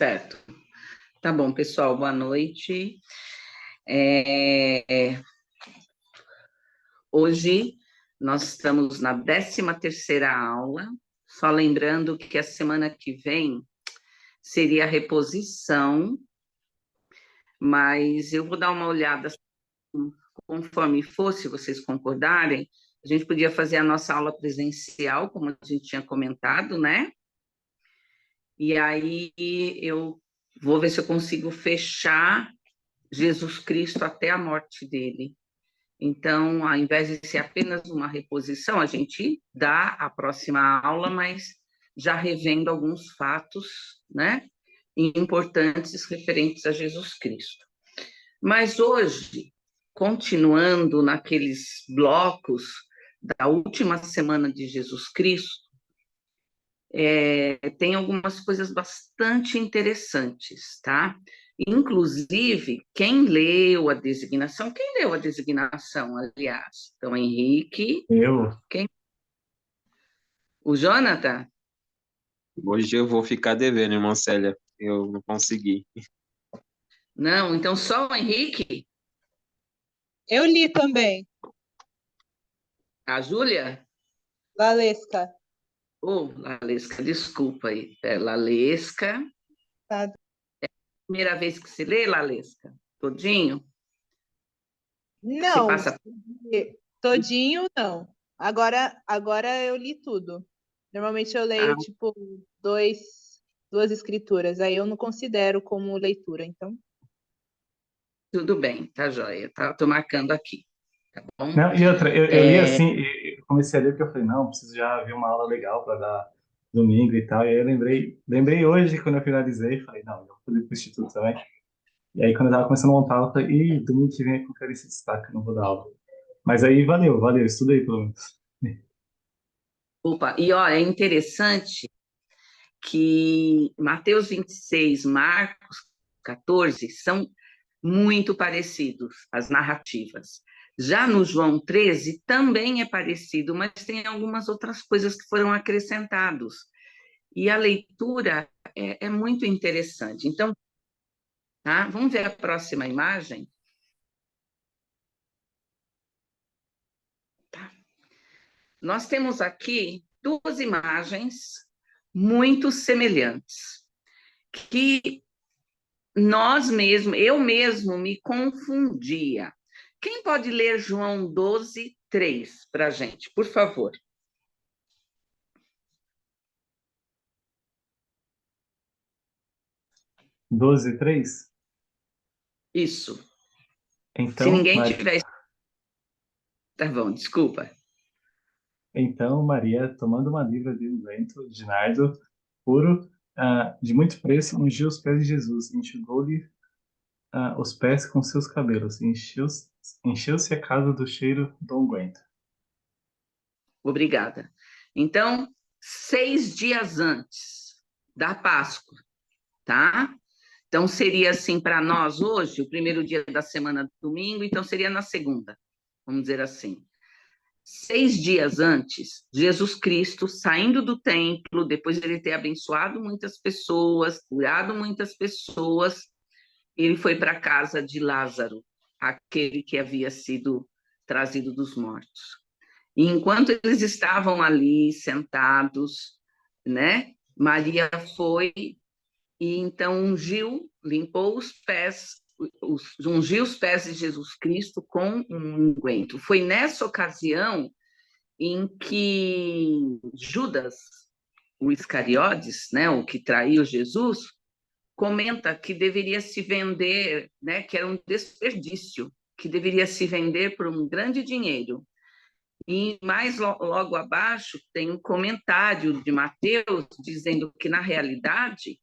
Certo. Tá bom, pessoal, boa noite. Hoje nós estamos na 13ª aula, só lembrando que a semana que vem seria a reposição, mas eu vou dar uma olhada conforme for, se vocês concordarem. A gente podia fazer a nossa aula presencial, como a gente tinha comentado, né? E aí eu vou ver se eu consigo fechar Jesus Cristo até a morte dele. Então, ao invés de ser apenas uma reposição, a gente dá a próxima aula, mas já revendo alguns fatos, né, importantes referentes a Jesus Cristo. Mas hoje, continuando naqueles blocos da última semana de Jesus Cristo, tem algumas coisas bastante interessantes, tá? Inclusive, quem leu a designação, aliás? Então, Henrique, Eu? o Jonathan? Hoje eu vou ficar devendo, irmã Célia. Eu não consegui. Não, então só o Henrique? Eu li também. A Júlia? Valesca. Lalesca, desculpa aí. Lalesca. Tá. Primeira vez que se lê, Lalesca? Todinho? Não, passa... todinho não. Agora eu li tudo. Normalmente eu leio, duas escrituras. Aí eu não considero como leitura, então. Tudo bem, tá joia. Tô marcando aqui, tá bom? Não, e outra, eu li assim, eu comecei a ler porque eu falei, não, preciso já ver uma aula legal para dar domingo e tal. E aí eu lembrei hoje, quando eu finalizei, falei, não, eu fui pro Instituto também. E aí quando eu tava começando a montar, eu falei, domingo que vem é que eu quero esse destaque, não vou dar aula. Mas aí valeu, estudei pelo menos. Opa, e ó, é interessante que Mateus 26, Marcos 14 são muito parecidos, as narrativas. Já no João 13 também é parecido, mas tem algumas outras coisas que foram acrescentados. E a leitura é muito interessante. Então, tá? Vamos ver a próxima imagem? Tá. Nós temos aqui duas imagens muito semelhantes, que eu mesmo me confundia. Quem pode ler João 12, 3 para a gente, por favor? Doze, 3? Isso. Então, Se ninguém tiver... Tá bom, desculpa. Então, Maria, tomando uma livra de unguento de nardo puro, de muito preço, ungiu os pés de Jesus, enxugou-lhe os pés com seus cabelos, encheu-se a casa do cheiro do unguento. Obrigada. Então, 6 dias antes da Páscoa, tá? Então, seria assim para nós hoje, o primeiro dia da semana, domingo, então seria na segunda, vamos dizer assim. 6 dias antes, Jesus Cristo saindo do templo, depois de ele ter abençoado muitas pessoas, curado muitas pessoas, ele foi para a casa de Lázaro, aquele que havia sido trazido dos mortos. E enquanto eles estavam ali sentados, né, Maria foi e então limpou os pés, ungiu os pés de Jesus Cristo com um unguento. Foi nessa ocasião em que Judas, o Iscariotes, né, o que traiu Jesus, comenta que deveria se vender, né, que era um desperdício, que deveria se vender por um grande dinheiro. E mais logo abaixo tem um comentário de Mateus dizendo que, na realidade,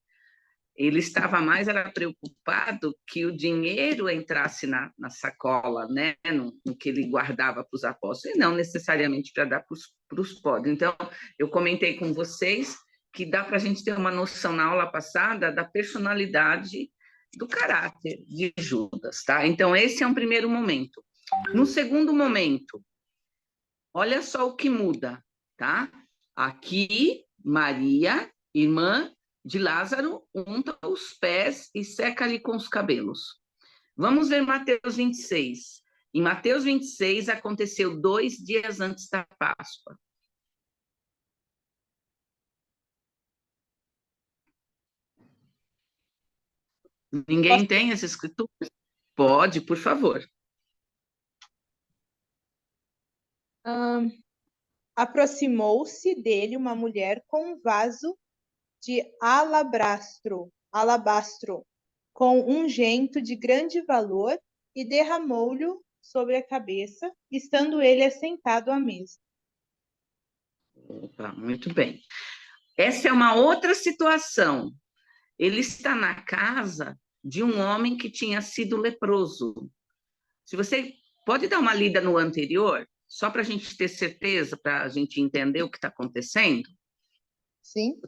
ele estava mais era preocupado que o dinheiro entrasse na sacola, né, no que ele guardava para os apóstolos, e não necessariamente para dar para os pobres. Então, eu comentei com vocês que dá para a gente ter uma noção na aula passada da personalidade, do caráter de Judas, tá? Então, esse é um primeiro momento. No segundo momento, olha só o que muda, tá? Aqui, Maria, irmã de Lázaro, unta os pés e seca-lhe com os cabelos. Vamos ver Mateus 26. Em Mateus 26, aconteceu 2 dias antes da Páscoa. Ninguém tem essa escritura? Pode, por favor. Aproximou-se dele uma mulher com um vaso de alabastro, com ungento de grande valor, e derramou-lhe sobre a cabeça, estando ele assentado à mesa. Opa, muito bem. Essa é uma outra situação. Ele está na casa de um homem que tinha sido leproso. Se você pode dar uma lida no anterior, só para a gente ter certeza, para a gente entender o que está acontecendo? Sim.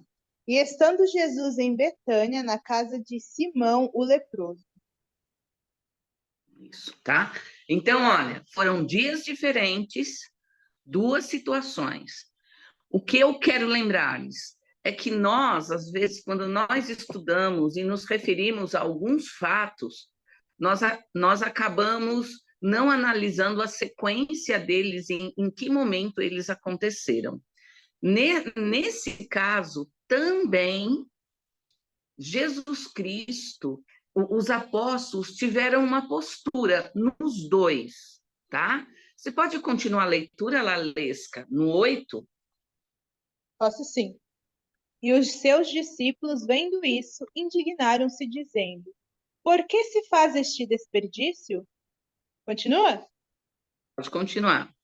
E estando Jesus em Betânia, na casa de Simão, o leproso. Isso, tá? Então, olha, foram dias diferentes, 2 situações. O que eu quero lembrar-lhes é que nós, às vezes, quando nós estudamos e nos referimos a alguns fatos, nós acabamos não analisando a sequência deles, em que momento eles aconteceram. Nesse caso, também, Jesus Cristo, os apóstolos tiveram uma postura nos dois, tá? Você pode continuar a leitura, Lalesca, no 8? Posso sim. E os seus discípulos, vendo isso, indignaram-se, dizendo: Por que se faz este desperdício? Continua? Pode continuar.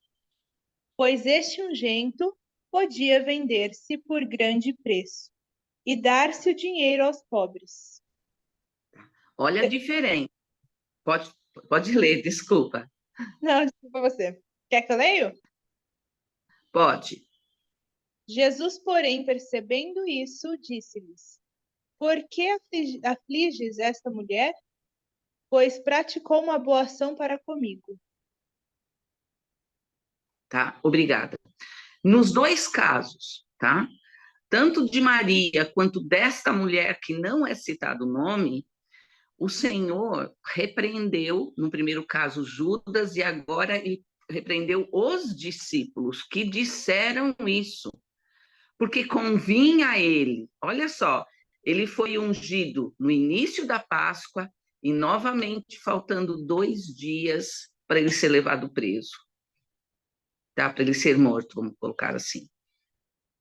Pois este ungento podia vender-se por grande preço e dar-se o dinheiro aos pobres. Olha a diferença. Pode ler, desculpa. Não, desculpa você. Quer que eu leia? Pode. Jesus, porém, percebendo isso, disse-lhes: Por que afliges esta mulher? Pois praticou uma boa ação para comigo. Tá? Obrigada. Nos 2 casos, tá? Tanto de Maria quanto desta mulher que não é citado o nome, o Senhor repreendeu, no primeiro caso, Judas, e agora ele repreendeu os discípulos que disseram isso, porque convinha a ele. Olha só, ele foi ungido no início da Páscoa e novamente faltando 2 dias para ele ser levado preso, tá? Para ele ser morto, vamos colocar assim.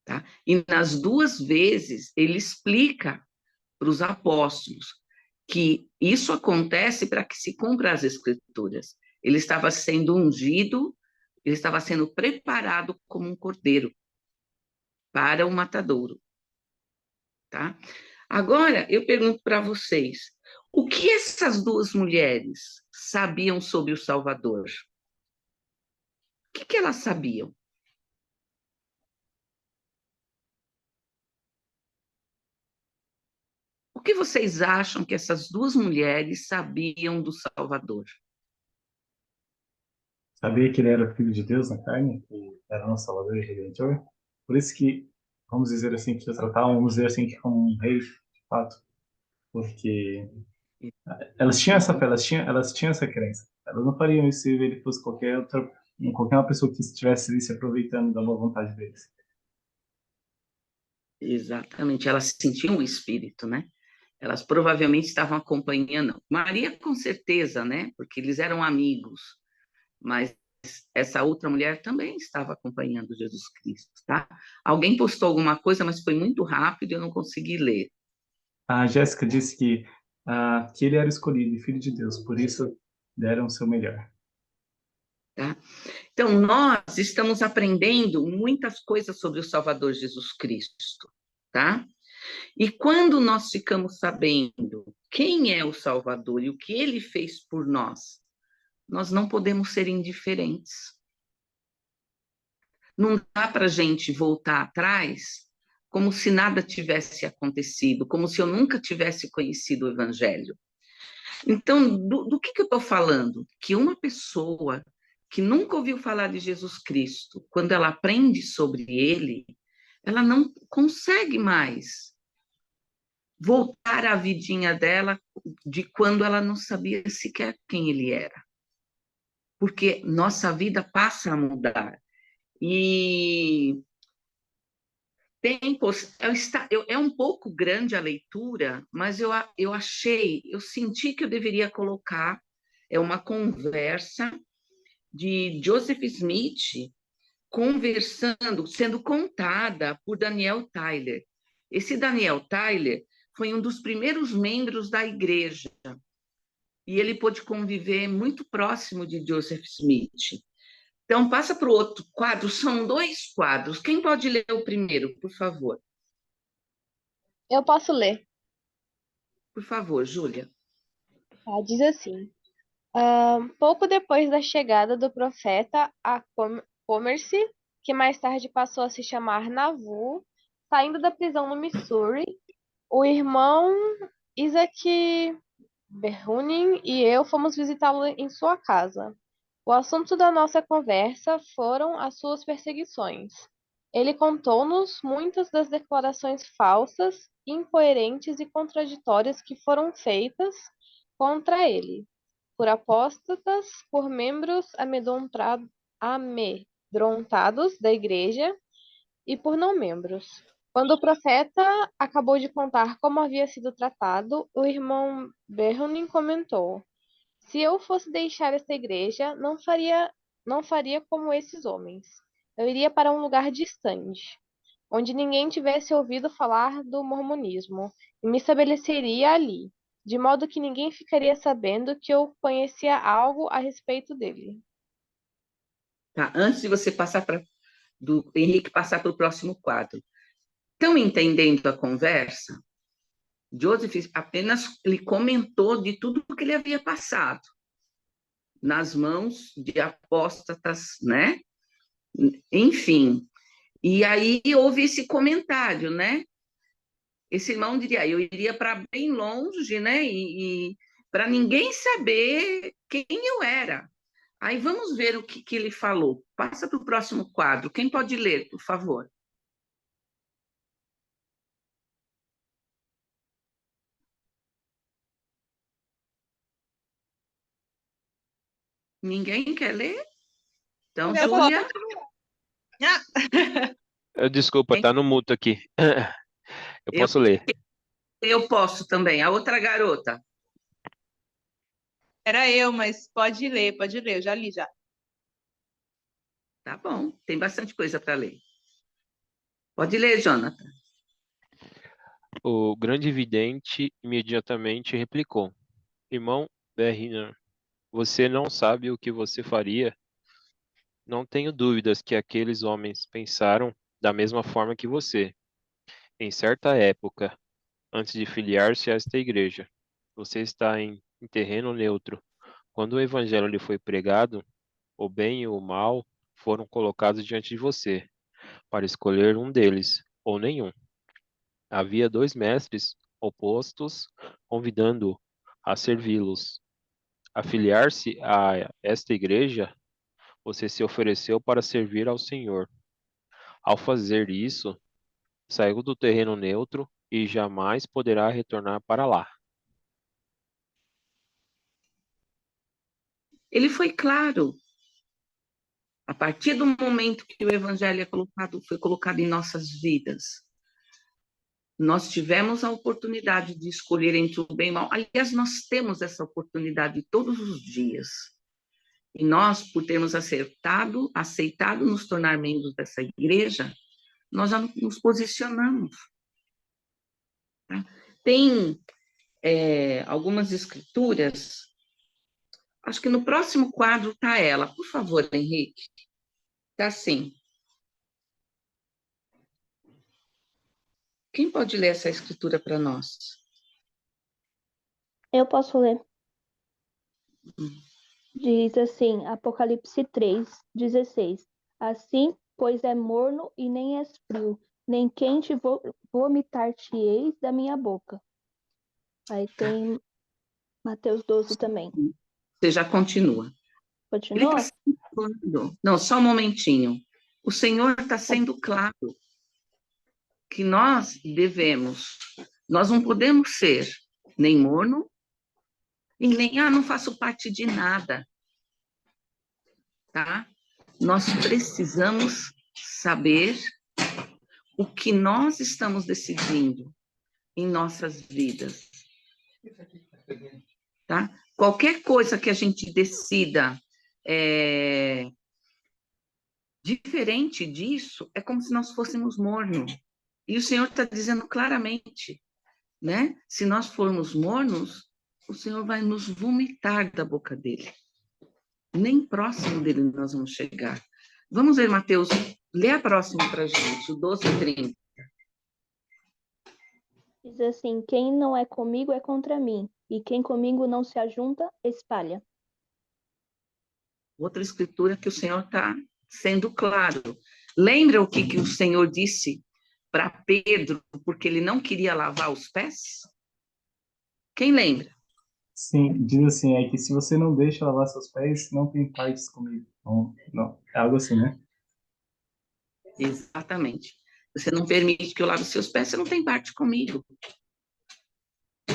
Tá? E nas 2 vezes ele explica para os apóstolos que isso acontece para que se cumpra as escrituras. Ele estava sendo ungido, ele estava sendo preparado como um cordeiro para o matadouro. Tá? Agora, eu pergunto para vocês, o que essas 2 mulheres sabiam sobre o Salvador? O que elas sabiam? O que vocês acham que essas 2 mulheres sabiam do Salvador? Sabia que ele era filho de Deus na carne, que era nosso Salvador e Redentor. Por isso que, vamos dizer assim, que o tratavam, vamos dizer assim, que como um rei, de fato. Porque elas tinham essa fé, elas tinham essa crença. Elas não fariam isso se ele fosse qualquer uma pessoa que estivesse ali se aproveitando da boa vontade deles. Exatamente, elas sentiam o Espírito, né? Elas provavelmente estavam acompanhando. Maria, com certeza, né? Porque eles eram amigos. Mas essa outra mulher também estava acompanhando Jesus Cristo, tá? Alguém postou alguma coisa, mas foi muito rápido e eu não consegui ler. A Jéssica disse que ele era escolhido e filho de Deus, por isso deram o seu melhor. Tá? Então, nós estamos aprendendo muitas coisas sobre o Salvador Jesus Cristo, tá? E quando nós ficamos sabendo quem é o Salvador e o que ele fez por nós não podemos ser indiferentes. Não dá para a gente voltar atrás como se nada tivesse acontecido, como se eu nunca tivesse conhecido o Evangelho. Então, do que eu estou falando? Que uma pessoa que nunca ouviu falar de Jesus Cristo, quando ela aprende sobre ele, ela não consegue mais voltar à vidinha dela de quando ela não sabia sequer quem ele era. Porque nossa vida passa a mudar. E é um pouco grande a leitura, mas eu senti que eu deveria colocar uma conversa de Joseph Smith conversando, sendo contada por Daniel Tyler. Esse Daniel Tyler foi um dos primeiros membros da igreja e ele pôde conviver muito próximo de Joseph Smith. Então, passa para o outro quadro, são 2 quadros. Quem pode ler o primeiro, por favor? Eu posso ler. Por favor, Júlia. Diz assim: pouco depois da chegada do profeta a Commerce, que mais tarde passou a se chamar Nauvoo, saindo da prisão no Missouri, o irmão Isaac Berhunin e eu fomos visitá-lo em sua casa. O assunto da nossa conversa foram as suas perseguições. Ele contou-nos muitas das declarações falsas, incoerentes e contraditórias que foram feitas contra ele, por apóstatas, por membros amedrontados da igreja e por não membros. Quando o profeta acabou de contar como havia sido tratado, o irmão Berhunin comentou: se eu fosse deixar esta igreja, não faria como esses homens. Eu iria para um lugar distante, onde ninguém tivesse ouvido falar do mormonismo, e me estabeleceria ali, de modo que ninguém ficaria sabendo que eu conhecia algo a respeito dele. Tá, antes de você passar do Henrique passar para o próximo quadro. Estão entendendo a conversa? Joseph apenas ele comentou de tudo o que ele havia passado nas mãos de apóstatas, né? Enfim. E aí houve esse comentário, né? Esse irmão diria, eu iria para bem longe, né? E para ninguém saber quem eu era. Aí vamos ver o que ele falou. Passa para o próximo quadro. Quem pode ler, por favor? Ninguém quer ler? Então, Eu Júlia. Desculpa, tá no mudo aqui. Eu Eu, posso ler. eu posso também. A outra garota. Era eu, mas pode ler, eu já li já. Tá bom, tem bastante coisa para ler. Pode ler, Jonathan. O grande vidente imediatamente replicou: Irmão Berriner, você não sabe o que você faria? Não tenho dúvidas que aqueles homens pensaram da mesma forma que você. Em certa época, antes de filiar-se a esta igreja, você está em terreno neutro. Quando o evangelho lhe foi pregado, o bem e o mal foram colocados diante de você, para escolher um deles, ou nenhum. Havia 2 mestres opostos, convidando-o a servi-los. A filiar-se a esta igreja, você se ofereceu para servir ao Senhor. Ao fazer isso, saiu do terreno neutro e jamais poderá retornar para lá. Ele foi claro. A partir do momento que o evangelho foi colocado em nossas vidas, nós tivemos a oportunidade de escolher entre o bem e o mal. Aliás, nós temos essa oportunidade todos os dias. E nós, por termos aceitado nos tornar membros dessa igreja, nós já nos posicionamos. Tá? Tem algumas escrituras, acho que no próximo quadro está ela. Por favor, Henrique. Está assim. Quem pode ler essa escritura para nós? Eu posso ler. Diz assim, Apocalipse 3:16. Assim, pois é morno e nem és frio, nem quente, vomitar-te-eis da minha boca. Aí tem Mateus 12 também. Você já continua. Continua? Não, só um momentinho. O Senhor está sendo claro que nós devemos Nós não podemos ser nem morno e nem, não faço parte de nada, tá? Nós precisamos saber o que nós estamos decidindo em nossas vidas, tá? Qualquer coisa que a gente decida diferente disso, é como se nós fôssemos mornos. E o Senhor está dizendo claramente, né? Se nós formos mornos, o Senhor vai nos vomitar da boca dele. Nem próximo dele nós vamos chegar. Vamos ver, Mateus, lê a próxima para a gente, o 12:30. Diz assim: quem não é comigo é contra mim, e quem comigo não se ajunta, espalha. Outra escritura que o Senhor está sendo claro. Lembra o que o Senhor disse para Pedro, porque ele não queria lavar os pés? Quem lembra? Sim, diz assim, é que se você não deixa lavar seus pés, não tem partes comigo. Não, não, é algo assim, né? Exatamente. Você não permite que eu lave seus pés, você não tem parte comigo.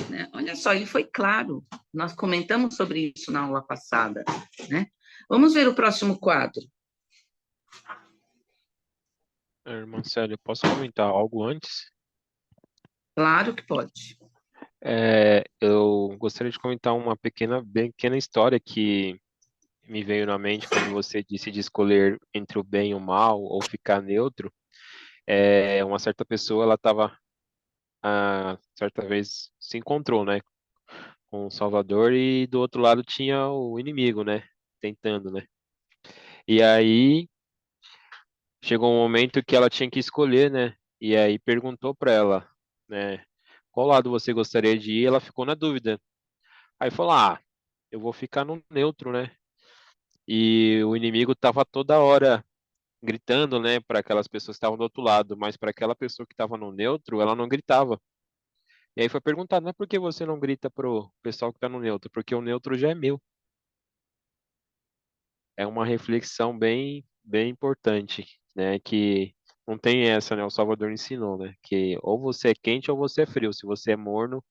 Né? Olha só, ele foi claro. Nós comentamos sobre isso na aula passada, né? Vamos ver o próximo quadro. Irmã Célia, posso comentar algo antes? Claro que pode. Eu gostaria de comentar uma pequena história que me veio na mente quando você disse de escolher entre o bem e o mal ou ficar neutro. Uma certa pessoa, ela estava, certa vez, se encontrou, né, com o Salvador e do outro lado tinha o inimigo, né, tentando, né. E aí chegou um momento que ela tinha que escolher, né, e aí perguntou para ela, né, qual lado você gostaria de ir? Ela ficou na dúvida. Aí falou, eu vou ficar no neutro, né? E o inimigo estava toda hora gritando, né, para aquelas pessoas que estavam do outro lado, mas para aquela pessoa que estava no neutro, ela não gritava. E aí foi perguntado, não é por que você não grita pro pessoal que está no neutro? Porque o neutro já é meu. É uma reflexão bem importante, né, que não tem essa, né, o Salvador ensinou, né, que ou você é quente ou você é frio. Se você é morno,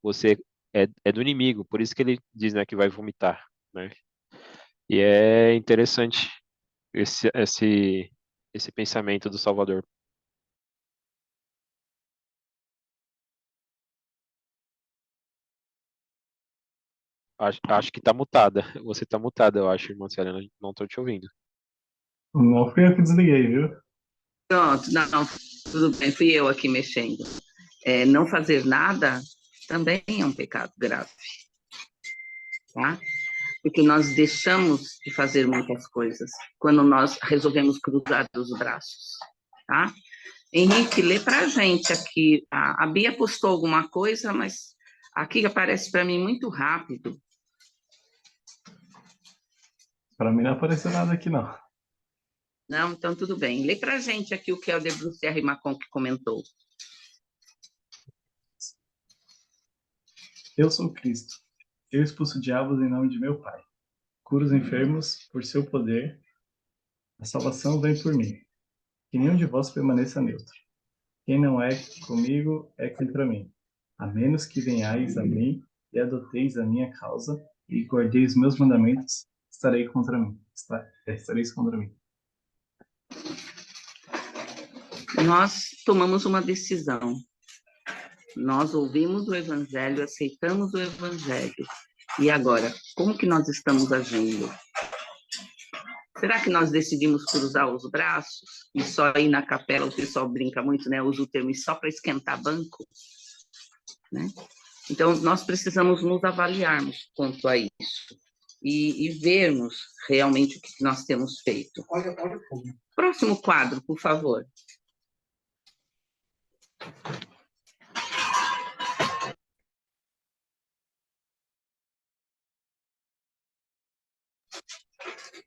você é do inimigo. Por isso que ele diz, né, que vai vomitar, né? E é interessante esse pensamento do Salvador. Acho que tá mutada. Você tá mutada, eu acho, irmã Célia. Não tô te ouvindo. Não fui eu que desliguei, viu? Pronto, não, tudo bem, fui eu aqui mexendo. Não fazer nada também é um pecado grave, tá? Porque nós deixamos de fazer muitas coisas quando nós resolvemos cruzar os braços, tá? Henrique, lê para a gente aqui. A Bia postou alguma coisa, mas aqui aparece para mim muito rápido. Para mim não apareceu nada aqui, não. Não, então tudo bem. Lê para a gente aqui o que é o de Bruxerra e Macon que comentou. Eu sou Cristo. Eu expulso diabos em nome de meu Pai. Curo os enfermos por seu poder. A salvação vem por mim. Que nenhum de vós permaneça neutro. Quem não é comigo é contra mim. A menos que venhais a mim e adoteis a minha causa e guardeis meus mandamentos, estareis contra mim. Estareis contra mim. Nós tomamos uma decisão. Nós ouvimos o Evangelho, aceitamos o Evangelho. E agora, como que nós estamos agindo? Será que nós decidimos cruzar os braços e só ir na capela? O pessoal brinca muito, né? Usa o termo só para esquentar banco, né? Então, nós precisamos nos avaliarmos quanto a isso e vermos realmente o que nós temos feito. Próximo quadro, por favor.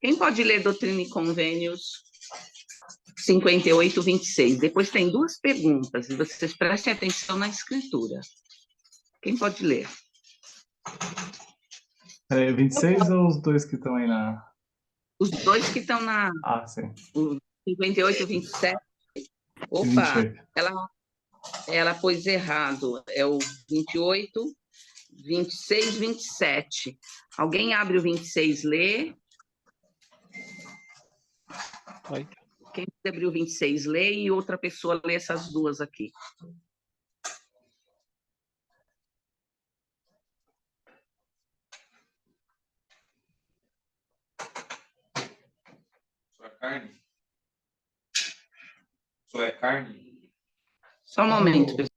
Quem pode ler Doutrina e Convênios 58:26? Depois tem duas perguntas, e vocês prestem atenção na escritura. Quem pode ler? 26 ou os dois que estão aí na... Os dois que estão sim. o 58, 27. Opa, 28. ela Ela pôs errado. É o 28, 26, 27. Alguém abre o 26, lê. Oi. Quem abriu o 26, lê, e outra pessoa lê essas duas aqui. Só é carne? Só é carne? Só um momento, pessoal.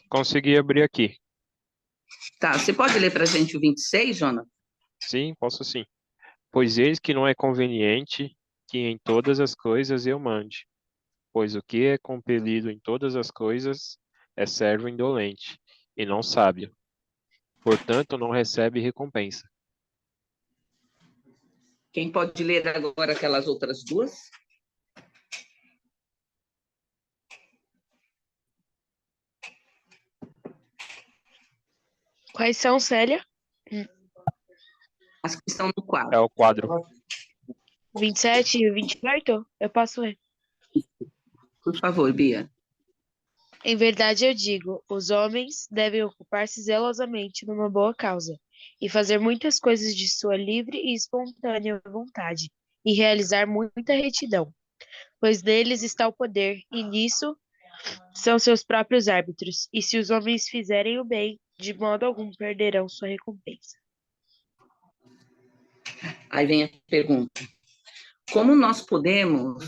Consegui abrir aqui. Tá, você pode ler para a gente o 26, Jonas? Sim, posso sim. Pois eis que não é conveniente que em todas as coisas eu mande, pois o que é compelido em todas as coisas é servo indolente, e não sábio. Portanto, não recebe recompensa. Quem pode ler agora aquelas outras duas? Quais são, Célia? As que estão no É quadro. o quadro. 27 e 28? Eu posso ler. Por favor, Bia. Em verdade eu digo, os homens devem ocupar-se zelosamente numa boa causa, e fazer muitas coisas de sua livre e espontânea vontade, e realizar muita retidão, pois neles está o poder, e nisso são seus próprios árbitros, e se os homens fizerem o bem, de modo algum perderão sua recompensa. Aí vem a pergunta. Como nós podemos...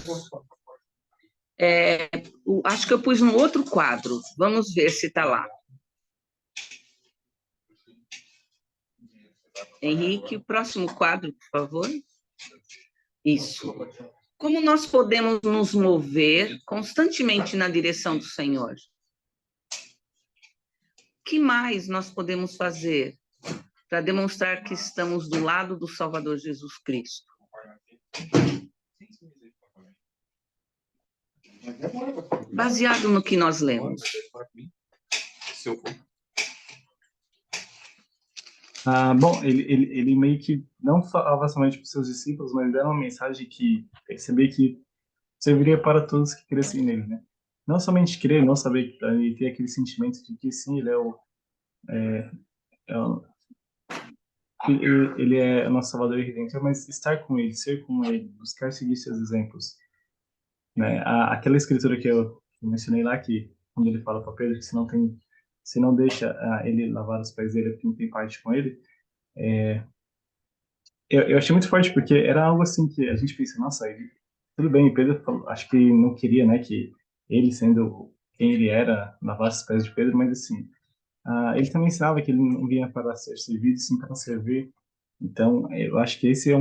acho que eu pus no outro quadro. Vamos ver se está lá. Henrique, o próximo quadro, por favor. Isso. Como nós podemos nos mover constantemente na direção do Senhor? O que mais nós podemos fazer para demonstrar que estamos do lado do Salvador Jesus Cristo? Baseado no que nós lemos. Bom, ele meio que não falava somente para os seus discípulos, mas era uma mensagem que percebia que serviria para todos que crescem nele, né? Não somente crer, não saber, e ter aquele sentimento de que sim, é o- ele é o nosso Salvador e Redentor, mas estar com ele, ser como ele, buscar seguir seus exemplos, né? Aquela escritura que eu mencionei lá, que quando ele fala para Pedro que se não deixa ele lavar os pés dele, é porque não tem parte com ele, eu achei muito forte, porque era algo assim que a gente pensa, nossa, tudo bem, Pedro acho que não queria, né, que ele, sendo quem ele era, lavasse os pés de Pedro, mas assim, ele também ensinava que ele não vinha para ser servido, sim para servir. Então, eu acho que esse é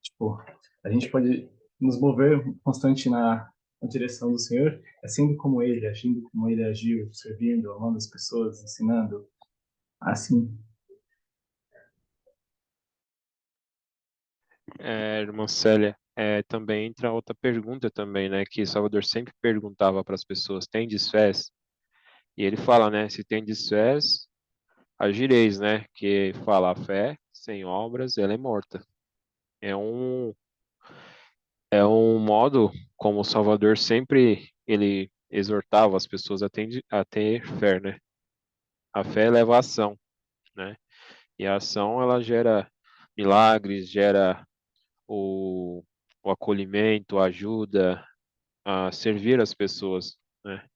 tipo, a gente pode nos mover constante na direção do Senhor, sendo como ele, agindo como ele agiu, servindo, amando as pessoas, ensinando, assim. Irmã Célia, também entra outra pergunta também, né? Que Salvador sempre perguntava para as pessoas, tendes fés? E ele fala, né? Se tendes fés, agireis, né? Que fala a fé sem obras, ela é morta. É um, é um modo como o Salvador sempre ele exortava as pessoas a ter fé, né? A fé leva a ação, né? E a ação ela gera milagres, gera o, o acolhimento, a ajuda a servir as pessoas, né?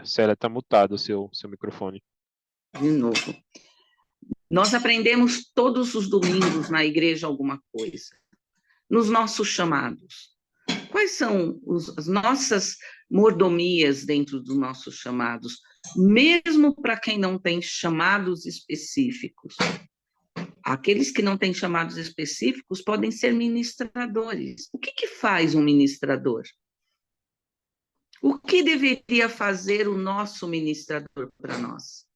Célia tá mutado o seu microfone. De novo. Nós aprendemos todos os domingos na igreja alguma coisa. Nos nossos chamados. Quais são as nossas mordomias dentro dos nossos chamados? Mesmo para quem não tem chamados específicos. Aqueles que não têm chamados específicos podem ser ministradores. O que faz um ministrador? O que deveria fazer o nosso ministrador para nós?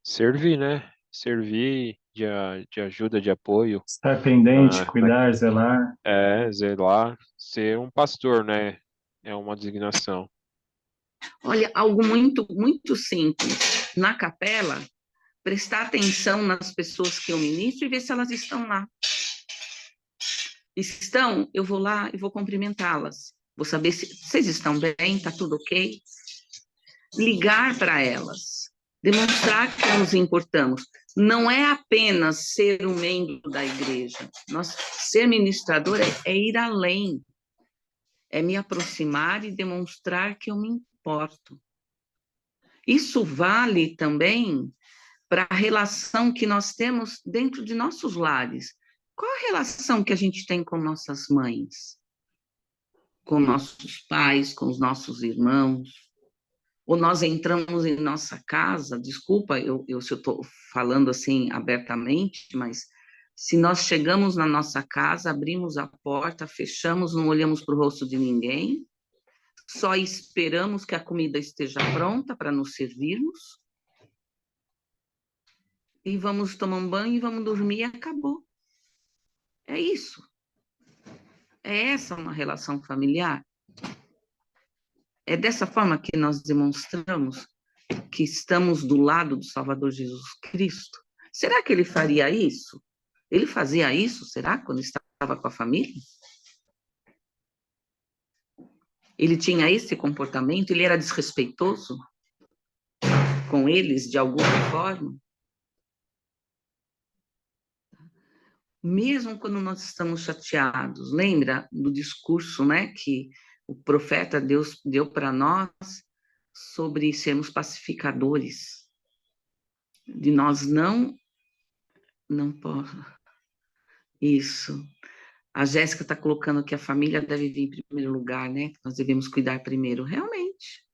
Servir, né? Servir de ajuda, de apoio, Estar pendente, para cuidar, zelar. zelar, ser um pastor, né? É uma designação. Olha, algo muito, muito simples. Na capela, prestar atenção nas pessoas que eu ministro e ver se elas estão lá. Estão, eu vou lá e vou cumprimentá-las. Vou saber se vocês estão bem, está tudo ok. Ligar para elas, demonstrar que nos importamos. Não é apenas ser um membro da igreja. Ser ministrador é ir além. É me aproximar e demonstrar que eu me importo. Isso vale também para a relação que nós temos dentro de nossos lares. Qual a relação que a gente tem com nossas mães? Com nossos pais, com os nossos irmãos? Ou nós entramos em nossa casa, desculpa se eu estou falando assim abertamente, mas se nós chegamos na nossa casa, abrimos a porta, fechamos, não olhamos para o rosto de ninguém, só esperamos que a comida esteja pronta para nos servirmos, e vamos tomar um banho e vamos dormir e acabou. É isso. É essa uma relação familiar? É dessa forma que nós demonstramos que estamos do lado do Salvador Jesus Cristo? Será que ele faria isso? Ele fazia isso, será, quando estava com a família? Ele tinha esse comportamento? Ele era desrespeitoso com eles, de alguma forma? Mesmo quando nós estamos chateados, lembra do discurso, né, que o profeta Deus deu para nós sobre sermos pacificadores, de nós não isso. A Jéssica está colocando que a família deve vir em primeiro lugar, né? Que nós devemos cuidar primeiro, realmente.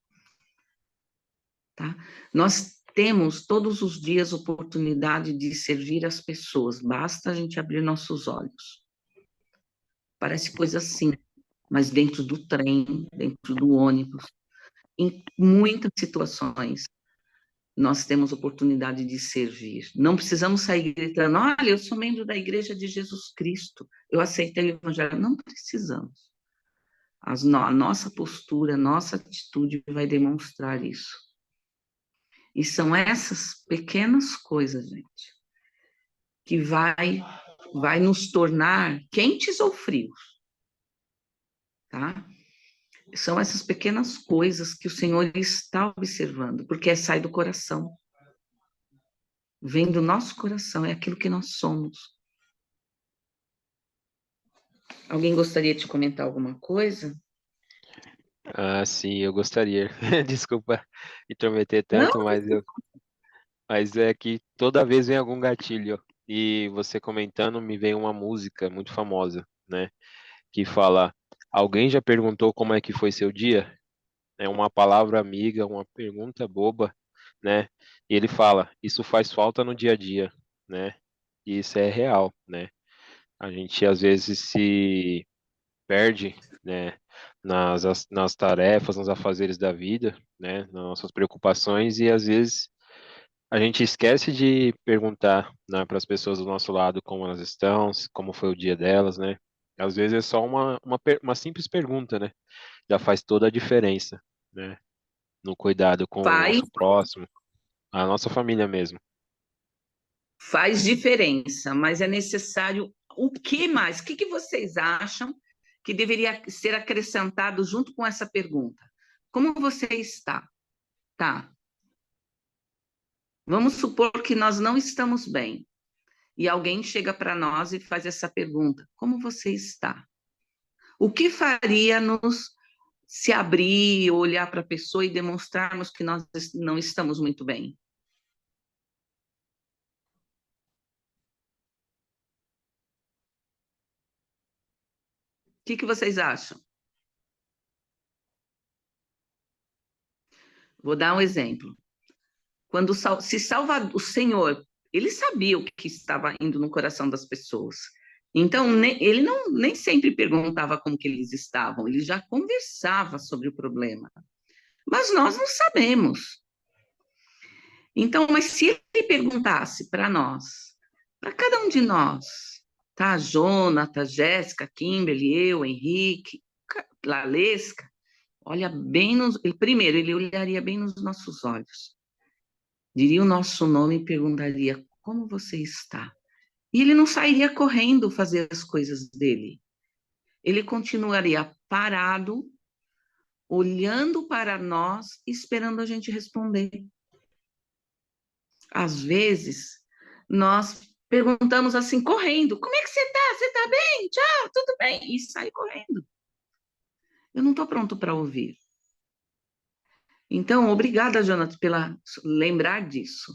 Tá? Nós temos todos os dias oportunidade de servir as pessoas, basta a gente abrir nossos olhos. Parece coisa simples, mas dentro do trem, dentro do ônibus, em muitas situações, nós temos oportunidade de servir. Não precisamos sair gritando, olha, eu sou membro da Igreja de Jesus Cristo, eu aceitei o Evangelho. Não precisamos. A nossa postura, a nossa atitude vai demonstrar isso. E são essas pequenas coisas, gente, que vai nos tornar quentes ou frios, tá? São essas pequenas coisas que o Senhor está observando, porque sai do coração. Vem do nosso coração, é aquilo que nós somos. Alguém gostaria de comentar alguma coisa? Ah, sim, eu gostaria. Desculpa intrometer Não? tanto, mas é que toda vez vem algum gatilho. E você comentando, me vem uma música muito famosa, né? Que fala: Alguém já perguntou como é que foi seu dia? É uma palavra amiga, uma pergunta boba, né? E ele fala: Isso faz falta no dia a dia, né? E isso é real, né? A gente às vezes se perde, né? Nas tarefas, nos afazeres da vida, né? Nas nossas preocupações, e às vezes a gente esquece de perguntar, né, para as pessoas do nosso lado como elas estão, como foi o dia delas, né? Às vezes é só uma simples pergunta, né? Já faz toda a diferença, né? No cuidado com o Faz, nosso próximo, a nossa família mesmo. faz diferença, mas é necessário o que mais? O que vocês acham que deveria ser acrescentado junto com essa pergunta? Como você está? Tá. Vamos supor que nós não estamos bem e alguém chega para nós e faz essa pergunta: como você está? O que faria nos se abrir, olhar para a pessoa e demonstrarmos que nós não estamos muito bem? O que vocês acham? Vou dar um exemplo. Quando se o Senhor ele sabia o que estava indo no coração das pessoas. Então, ele nem sempre perguntava como que eles estavam, ele já conversava sobre o problema. Mas nós não sabemos. Então, mas se ele perguntasse para nós, para cada um de nós, tá? Jonathan, Jéssica, Kimberly, eu, Henrique, Lalesca, olha bem primeiro, ele olharia bem nos nossos olhos, diria o nosso nome e perguntaria: como você está? E ele não sairia correndo fazer as coisas dele. Ele continuaria parado, olhando para nós, esperando a gente responder. Às vezes, nós perguntamos assim, correndo: como é que você está? Você está bem? Tchau, tudo bem? E sai correndo. Eu não estou pronto para ouvir. Então, obrigada, Jonathan, pela lembrar disso.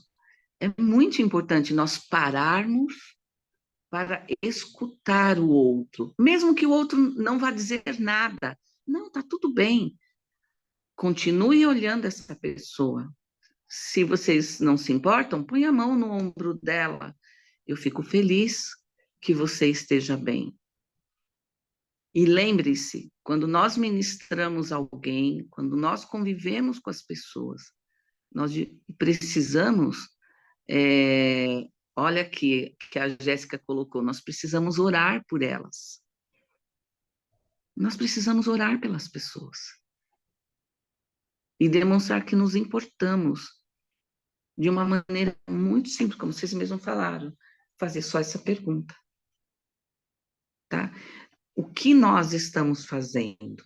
É muito importante nós pararmos para escutar o outro, mesmo que o outro não vá dizer nada. Não, está tudo bem. Continue olhando essa pessoa. Se vocês não se importam, põe a mão no ombro dela. Eu fico feliz que você esteja bem. E lembre-se, quando nós ministramos alguém, quando nós convivemos com as pessoas, nós precisamos, olha aqui que a Jéssica colocou, nós precisamos orar por elas. Nós precisamos orar pelas pessoas. E demonstrar que nos importamos de uma maneira muito simples, como vocês mesmos falaram, fazer só essa pergunta. Tá? O que nós estamos fazendo?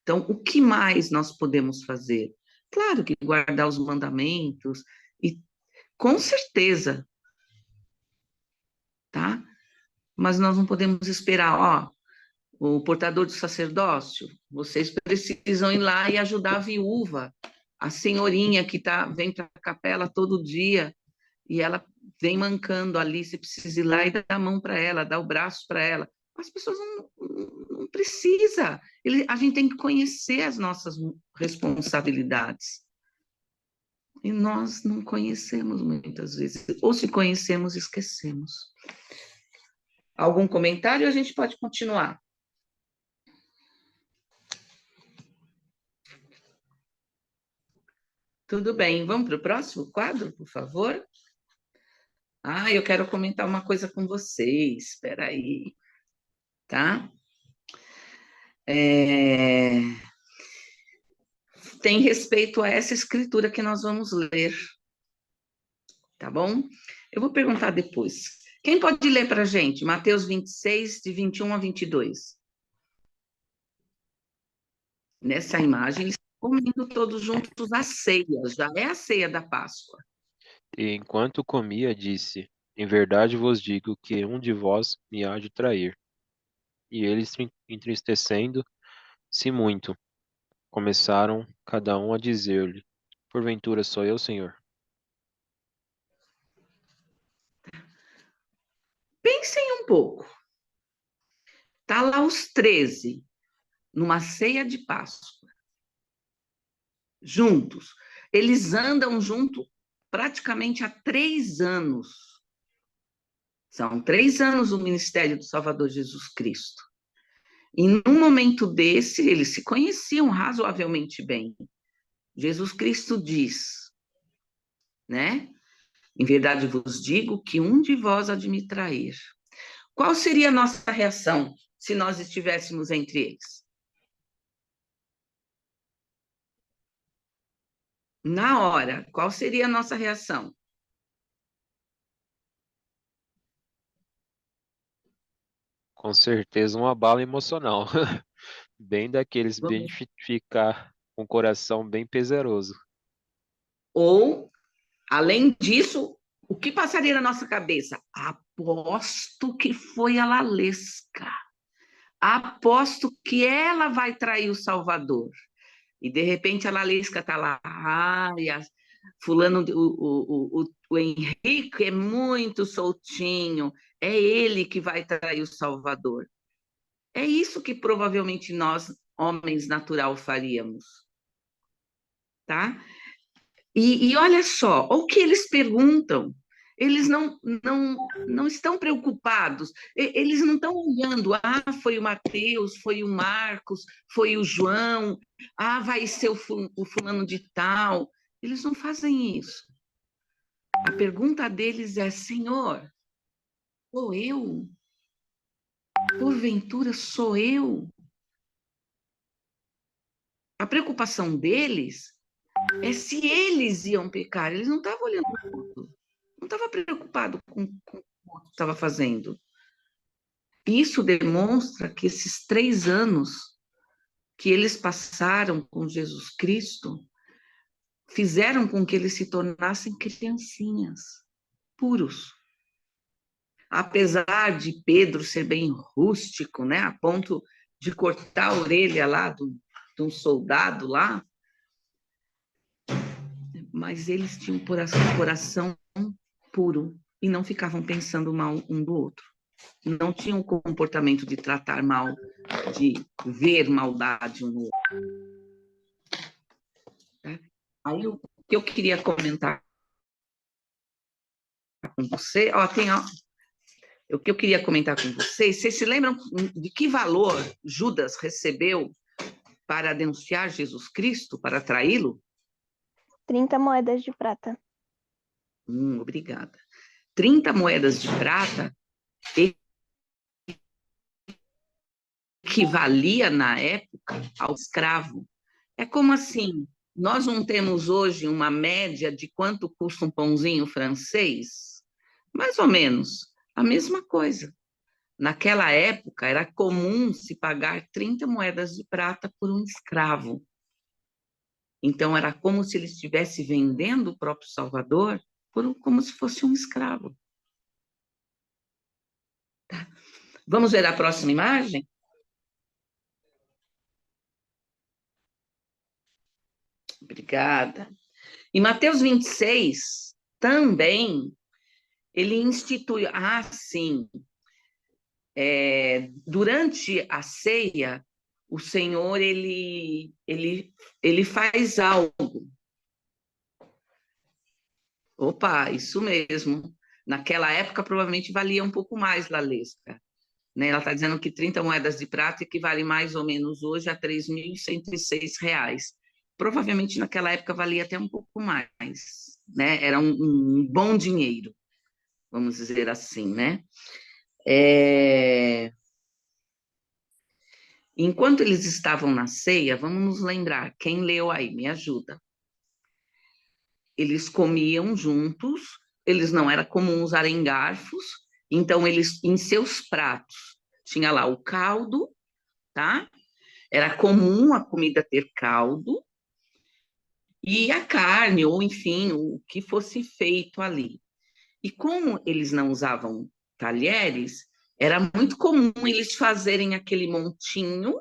Então, o que mais nós podemos fazer? Claro que guardar os mandamentos, e com certeza, tá? Mas nós não podemos esperar, o portador do sacerdócio, vocês precisam ir lá e ajudar a viúva, a senhorinha que vem para a capela todo dia, e ela vem mancando ali, você precisa ir lá e dar a mão para ela, dar o braço para ela. As pessoas não precisam. A gente tem que conhecer as nossas responsabilidades. E nós não conhecemos muitas vezes. Ou se conhecemos, esquecemos. Algum comentário? A gente pode continuar. Tudo bem. Vamos para o próximo quadro, por favor? Eu quero comentar uma coisa com vocês. Espera aí. Tá? Tem respeito a essa escritura que nós vamos ler. Tá bom? Eu vou perguntar depois. Quem pode ler para a gente? Mateus 26, de 21 a 22. Nessa imagem, eles estão comendo todos juntos a ceia. Já é a ceia da Páscoa. E enquanto comia, disse: em verdade vos digo que um de vós me há de trair. E eles, entristecendo-se muito, começaram cada um a dizer-lhe: porventura sou eu, Senhor? Pensem um pouco. Tá lá os 13, numa ceia de Páscoa, juntos. Eles andam junto praticamente há 3 anos. São 3 anos o ministério do Salvador Jesus Cristo. E num momento desse, eles se conheciam razoavelmente bem. Jesus Cristo diz, né? Em verdade vos digo que um de vós há de me trair. Qual seria a nossa reação se nós estivéssemos entre eles? Na hora, qual seria a nossa reação? Com certeza um abalo emocional. Bem daqueles bem de ficar com o coração bem pesaroso. Ou, além disso, o que passaria na nossa cabeça? Aposto que foi a Lalesca. Aposto que ela vai trair o Salvador. E, de repente, a Lalesca está lá. Fulano, o Henrique é muito soltinho. É ele que vai trair o Salvador. É isso que provavelmente nós, homens natural, faríamos. Tá? E olha só, o que eles perguntam? Eles não estão preocupados, eles não estão olhando, foi o Mateus, foi o Marcos, foi o João, vai ser o fulano de tal. Eles não fazem isso. A pergunta deles é: Senhor, sou eu? Porventura sou eu? A preocupação deles é se eles iam pecar. Eles não estavam olhando para o outro. Não estava preocupado com o que o outro estava fazendo. Isso demonstra que esses 3 anos que eles passaram com Jesus Cristo fizeram com que eles se tornassem criancinhas, puros. Apesar de Pedro ser bem rústico, né, a ponto de cortar a orelha lá de um soldado lá, mas eles tinham um coração puro e não ficavam pensando mal um do outro. Não tinham o comportamento de tratar mal, de ver maldade um no outro. Aí o que eu queria comentar com você, o que eu queria comentar com vocês se lembram de que valor Judas recebeu para denunciar Jesus Cristo, para traí-lo? 30 moedas de prata. Obrigada. 30 moedas de prata equivalia na época ao escravo. É como assim, nós não temos hoje uma média de quanto custa um pãozinho francês? Mais ou menos, a mesma coisa. Naquela época, era comum se pagar 30 moedas de prata por um escravo. Então, era como se ele estivesse vendendo o próprio Salvador como se fosse um escravo. Tá. Vamos ver a próxima imagem? Obrigada. Em Mateus 26, também, ele institui... sim. Durante a ceia, o Senhor, ele faz algo. Opa, isso mesmo. Naquela época, provavelmente, valia um pouco mais Lalesca. Né? Ela está dizendo que 30 moedas de prata equivale mais ou menos hoje a R$3.106. Provavelmente, naquela época, valia até um pouco mais. Né? Era um bom dinheiro, vamos dizer assim, né? Enquanto eles estavam na ceia, vamos nos lembrar, quem leu aí, me ajuda. Eles comiam juntos, eles não era comum usarem garfos, então eles, em seus pratos, tinha lá o caldo, tá? Era comum a comida ter caldo, e a carne, ou enfim, o que fosse feito ali. E como eles não usavam talheres, era muito comum eles fazerem aquele montinho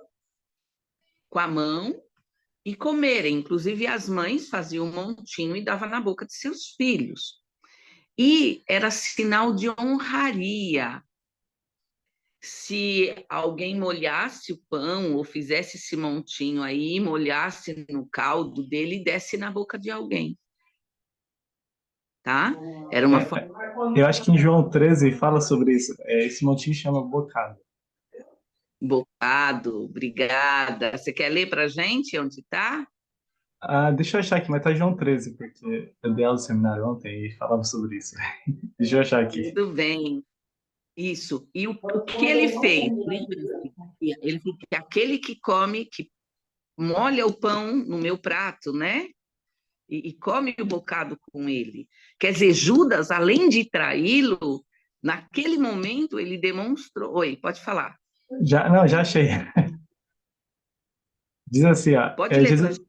com a mão e comerem. Inclusive, as mães faziam um montinho e davam na boca de seus filhos. E era sinal de honraria. Se alguém molhasse o pão ou fizesse esse montinho aí, molhasse no caldo dele e desse na boca de alguém. Tá? Era uma Eu acho que em João 13 fala sobre isso. Esse montinho chama bocado. Bocado, obrigada. Você quer ler para a gente onde está? Deixa eu achar aqui, mas tá em João 13, porque eu dei aula no seminário ontem e falava sobre isso. Deixa eu achar aqui. Tudo bem. Isso. E o que ele fez? Lembra-se? Ele disse que aquele que come, que molha o pão no meu prato, né? E come o bocado com ele. Quer dizer, Judas, além de traí-lo, naquele momento ele demonstrou... Oi, pode falar. Já achei. Diz assim, Pode ler Jesus,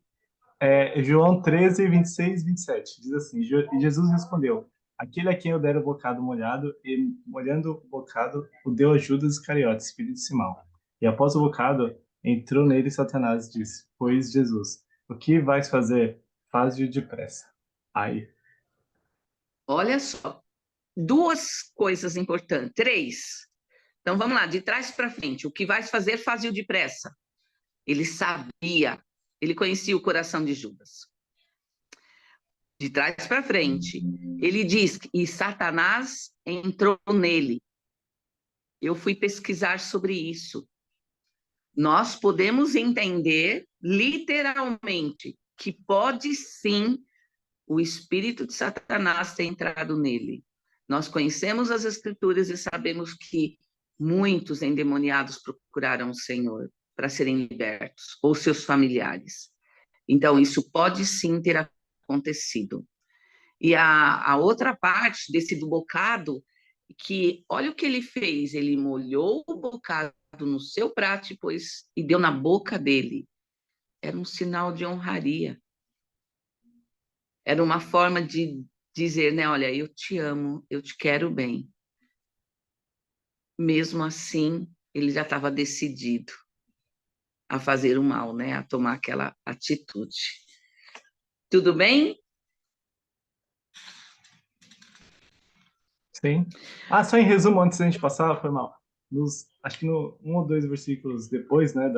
João 13, 26, 27. Diz assim, e Jesus respondeu, aquele a quem eu der o bocado molhado, e molhando o bocado, o deu a Judas Iscariotes, filho de Simão. E após o bocado, entrou nele Satanás e disse, pois Jesus, o que vais fazer? Faz-o depressa. Aí. Olha só, 2 coisas importantes, 3. Então, vamos lá, de trás para frente. O que vais fazer, faz-o depressa. Ele sabia, ele conhecia o coração de Judas. de trás para frente. Ele diz, e Satanás entrou nele. Eu fui pesquisar sobre isso. Nós podemos entender literalmente que pode sim o espírito de Satanás ter entrado nele. Nós conhecemos as Escrituras e sabemos que muitos endemoniados procuraram o Senhor para serem libertos, ou seus familiares. Então, isso pode sim ter acontecido. E a outra parte desse do bocado, que olha o que ele fez, ele molhou o bocado no seu prato e deu na boca dele. Era um sinal de honraria. Era uma forma de dizer, né, olha, eu te amo, eu te quero bem. Mesmo assim, ele já estava decidido a fazer o mal, né, a tomar aquela atitude. Tudo bem? Sim. Ah, só em resumo, antes da gente passar, foi mal. Acho que no um ou dois versículos depois, né,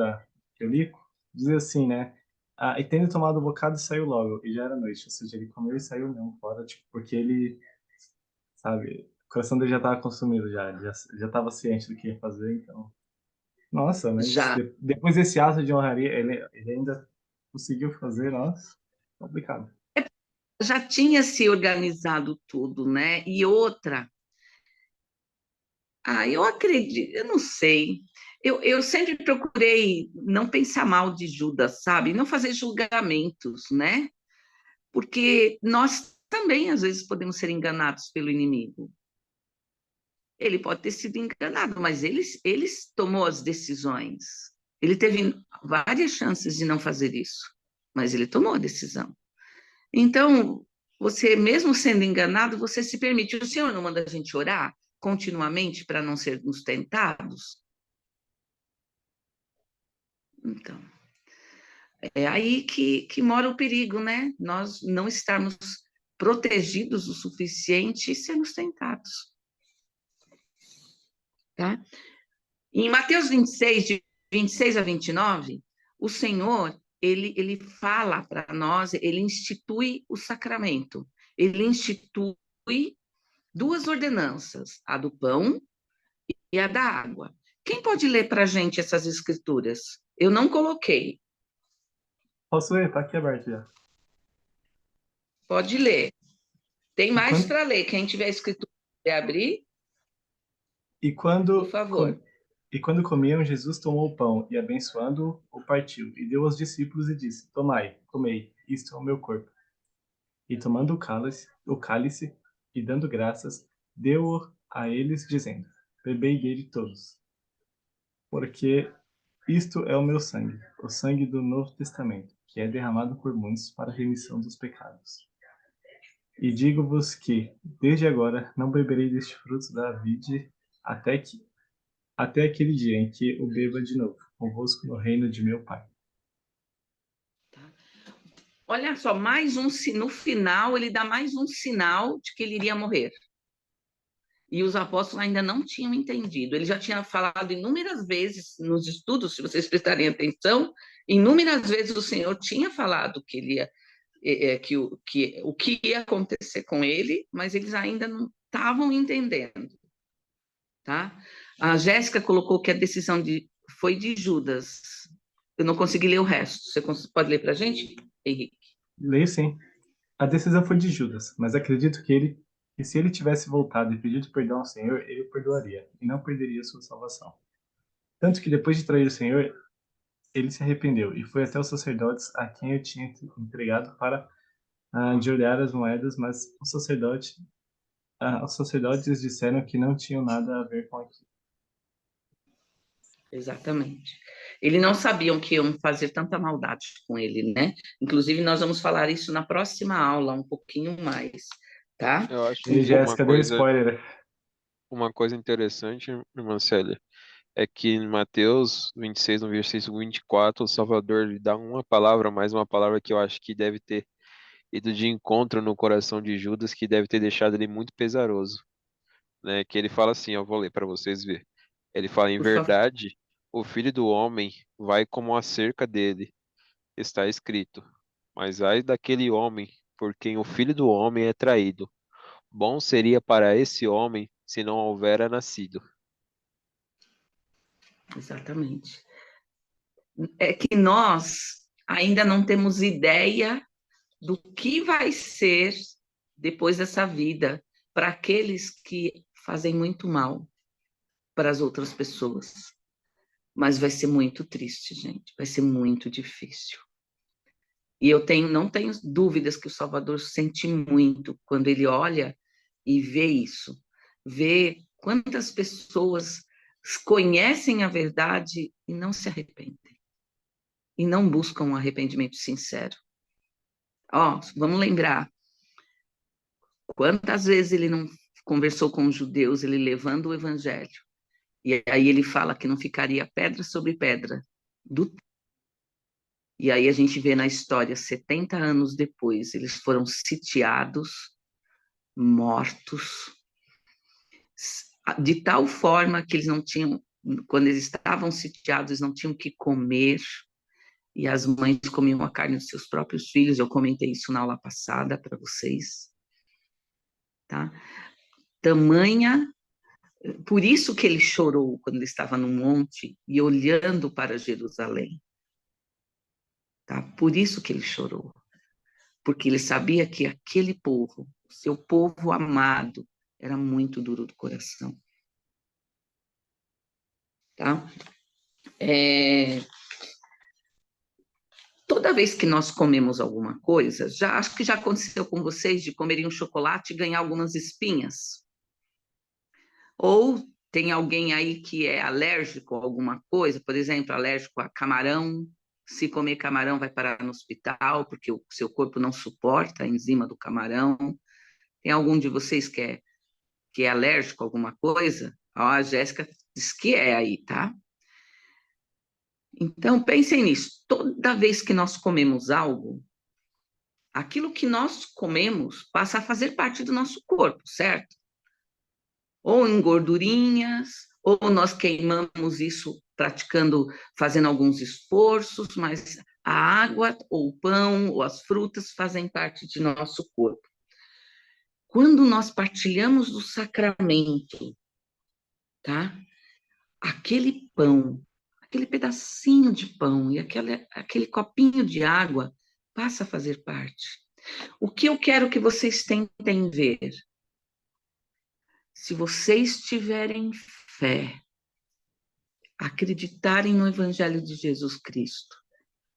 que eu li, diz assim, né? E tendo tomado o bocado, saiu logo, e já era noite. Ou seja, ele comeu e saiu mesmo fora, tipo, porque ele, sabe, o coração dele já estava consumido, já estava ciente do que ia fazer, então. Nossa, mas Já, depois desse ato de honraria, ele ainda conseguiu fazer, nossa, complicado. já tinha se organizado tudo, né? E outra, eu acredito, eu não sei. Eu sempre procurei não pensar mal de Judas, sabe? Não fazer julgamentos, né? Porque nós também, às vezes, podemos ser enganados pelo inimigo. Ele pode ter sido enganado, mas ele tomou as decisões. Ele teve várias chances de não fazer isso, mas ele tomou a decisão. Então, você, mesmo sendo enganado, você se permite. O Senhor não manda a gente orar continuamente para não sermos tentados? Então, é aí que mora o perigo, né? Nós não estarmos protegidos o suficiente e sermos tentados. Tá? Em Mateus 26, de 26 a 29, o Senhor, ele fala para nós, ele institui o sacramento. Ele institui duas ordenanças, a do pão e a da água. Quem pode ler para a gente essas escrituras? Eu não coloquei. Posso ler? Tá aqui aberto já. Pode ler. Tem E mais quando, para ler. Quem tiver escritura, abrir, e por quando, favor. e quando comiam, Jesus tomou o pão e, abençoando-o, o partiu, e deu aos discípulos e disse: Tomai, comei, isto é o meu corpo. E tomando o cálice, e dando graças, deu-o a eles, dizendo: Bebei dele todos, porque isto é o meu sangue, o sangue do Novo Testamento, que é derramado por muitos para a remissão dos pecados. E digo-vos que, desde agora, não beberei deste fruto da vide até aquele dia em que o beba de novo, convosco no reino de meu Pai. Olha só, no final ele dá mais um sinal de que ele iria morrer. E os apóstolos ainda não tinham entendido. Ele já tinha falado inúmeras vezes nos estudos, se vocês prestarem atenção, inúmeras vezes o Senhor tinha falado que ele ia, o que ia acontecer com ele, mas eles ainda não estavam entendendo, tá? A Jéssica colocou que a decisão foi de Judas. Eu não consegui ler o resto. Você pode ler para a gente, Henrique? Leio sim. A decisão foi de Judas, mas acredito que se ele tivesse voltado e pedido perdão ao Senhor, ele o perdoaria e não perderia sua salvação. Tanto que depois de trair o Senhor, ele se arrependeu e foi até os sacerdotes a quem eu tinha entregado para de olhar as moedas, mas os sacerdotes disseram que não tinham nada a ver com aquilo. Exatamente. Eles não sabiam que iam fazer tanta maldade com ele, né? Inclusive, nós vamos falar isso na próxima aula, um pouquinho mais, tá? Eu acho E Jéssica deu spoiler. uma coisa interessante, irmã Célia, é que em Mateus 26, no versículo 24, o Salvador lhe dá uma palavra, mais uma palavra que eu acho que deve ter ido de encontro no coração de Judas, que deve ter deixado ele muito pesaroso, né? Que ele fala assim, eu vou ler para vocês verem. Ele fala, em Por favor. verdade, o Filho do Homem vai como a cerca dele, está escrito. Mas ai daquele homem por quem o Filho do Homem é traído. Bom seria para esse homem se não houvera nascido. Exatamente. É que nós ainda não temos ideia do que vai ser depois dessa vida para aqueles que fazem muito mal para as outras pessoas. Mas vai ser muito triste, gente. Vai ser muito difícil. E não tenho dúvidas que o Salvador sente muito quando ele olha e vê isso. Vê quantas pessoas conhecem a verdade e não se arrependem. E não buscam um arrependimento sincero. Ó, vamos lembrar. Quantas vezes ele não conversou com os judeus, ele levando o evangelho. E aí ele fala que não ficaria pedra sobre pedra. E aí a gente vê na história, 70 anos depois, eles foram sitiados, mortos, de tal forma que eles não tinham, quando eles estavam sitiados, eles não tinham o que comer, e as mães comiam a carne dos seus próprios filhos. Eu comentei isso na aula passada para vocês. Tá? Tamanha, por isso que ele chorou quando ele estava no monte e olhando para Jerusalém. Tá? Por isso que ele chorou. Porque ele sabia que aquele povo, seu povo amado, era muito duro do coração. Tá? Toda vez que nós comemos alguma coisa, acho que já aconteceu com vocês de comerem um chocolate e ganhar algumas espinhas. Ou tem alguém aí que é alérgico a alguma coisa, por exemplo, alérgico a camarão. Se comer camarão, vai parar no hospital, porque o seu corpo não suporta a enzima do camarão. Tem algum de vocês que é alérgico a alguma coisa? Ó, a Jéssica diz que é aí, tá? Então, pensem nisso. Toda vez que nós comemos algo, aquilo que nós comemos passa a fazer parte do nosso corpo, certo? Ou em gordurinhas, ou nós queimamos isso praticando, fazendo alguns esforços, mas a água, ou o pão, ou as frutas fazem parte de nosso corpo. Quando nós partilhamos do sacramento, tá? Aquele pão, aquele pedacinho de pão e aquele copinho de água passa a fazer parte. O que eu quero que vocês tentem ver? Se vocês tiverem fé, acreditarem no Evangelho de Jesus Cristo,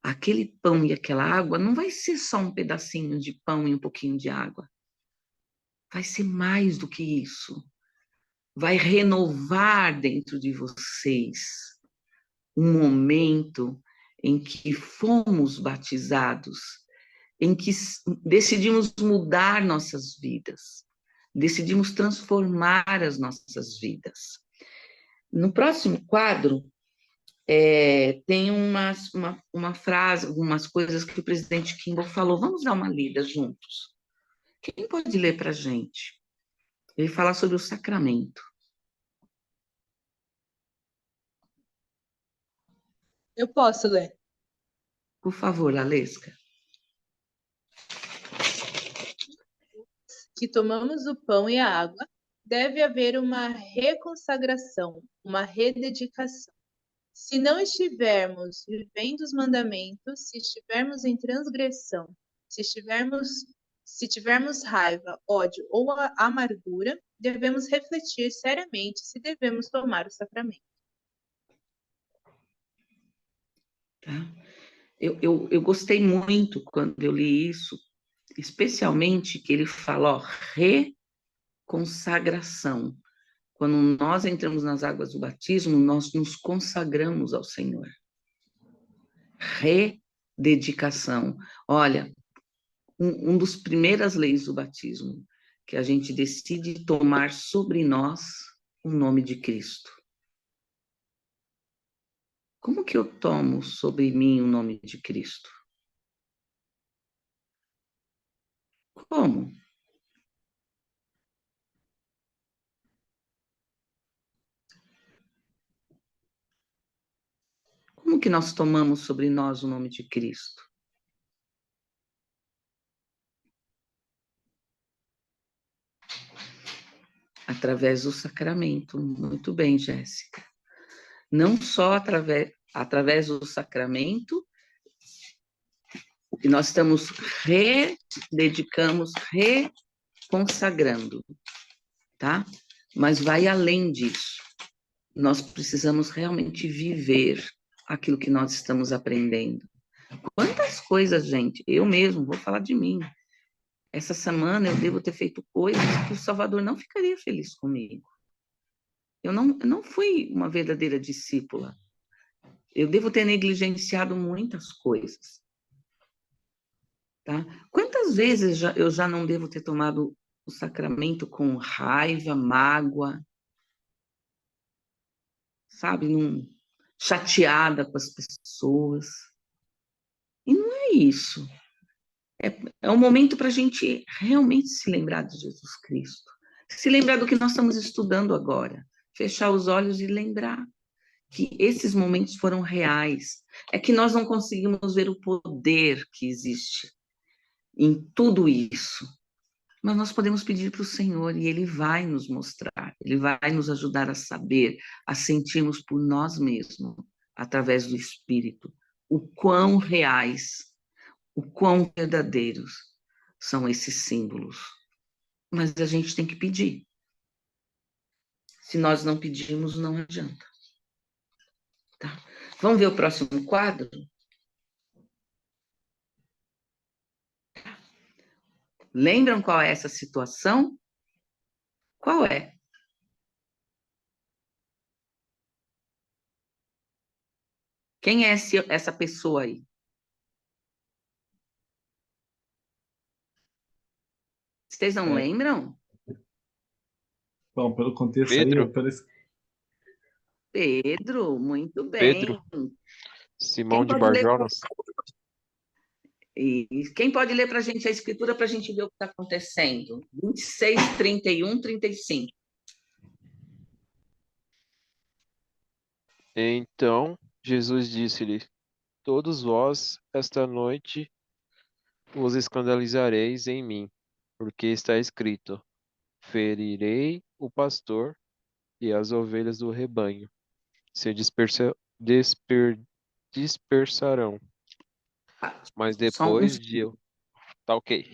aquele pão e aquela água não vai ser só um pedacinho de pão e um pouquinho de água. Vai ser mais do que isso. Vai renovar dentro de vocês um momento em que fomos batizados, em que decidimos mudar nossas vidas, decidimos transformar as nossas vidas. No próximo quadro, tem uma frase, algumas coisas que o presidente Kimball falou. Vamos dar uma lida juntos. Quem pode ler para a gente? Ele fala sobre o sacramento. Eu posso ler. Por favor, Alesca. Que tomamos o pão e a água, deve haver uma reconsagração, uma rededicação. Se não estivermos vivendo os mandamentos, se estivermos em transgressão, se tivermos raiva, ódio ou amargura, devemos refletir seriamente se devemos tomar o sacramento. Tá? Eu gostei muito quando eu li isso, especialmente que ele fala, ó, reconsagração. Quando nós entramos nas águas do batismo, nós nos consagramos ao Senhor. Rededicação. Olha, um dos primeiras leis do batismo, que a gente decide tomar sobre nós o nome de Cristo. Como que eu tomo sobre mim o nome de Cristo? Como? Como que nós tomamos sobre nós o nome de Cristo? Através do sacramento. Muito bem, Jéssica. Não só através do sacramento, que nós estamos reconsagrando, tá? Mas vai além disso. Nós precisamos realmente viver aquilo que nós estamos aprendendo. Quantas coisas, gente, eu mesmo, vou falar de mim. Essa semana eu devo ter feito coisas que o Salvador não ficaria feliz comigo. Eu não fui uma verdadeira discípula. Eu devo ter negligenciado muitas coisas. Tá? Quantas vezes eu já não devo ter tomado o sacramento com raiva, mágoa, sabe, chateada com as pessoas? E não é isso. É um momento para a gente realmente se lembrar de Jesus Cristo. Se lembrar do que nós estamos estudando agora. Fechar os olhos e lembrar que esses momentos foram reais. É que nós não conseguimos ver o poder que existe em tudo isso. Mas nós podemos pedir para o Senhor e Ele vai nos mostrar, Ele vai nos ajudar a saber, a sentirmos por nós mesmos, através do Espírito, o quão reais, o quão verdadeiros são esses símbolos. Mas a gente tem que pedir. Se nós não pedirmos, não adianta. Tá? Vamos ver o próximo quadro? Lembram qual é essa situação? Qual é? Quem é essa pessoa aí? Vocês não lembram? Bom, pelo contexto Pedro? aí, Pedro, muito Pedro? bem. Simão Quem de pode ler, Barjonas? e quem pode ler para a gente a escritura para a gente ver o que está acontecendo? 26, 31, 35. Então Jesus disse-lhe: Todos vós, esta noite, vos escandalizareis em mim, porque está escrito: Ferirei o pastor e as ovelhas do rebanho se dispersarão. Mas Só um... depois de eu. Tá ok.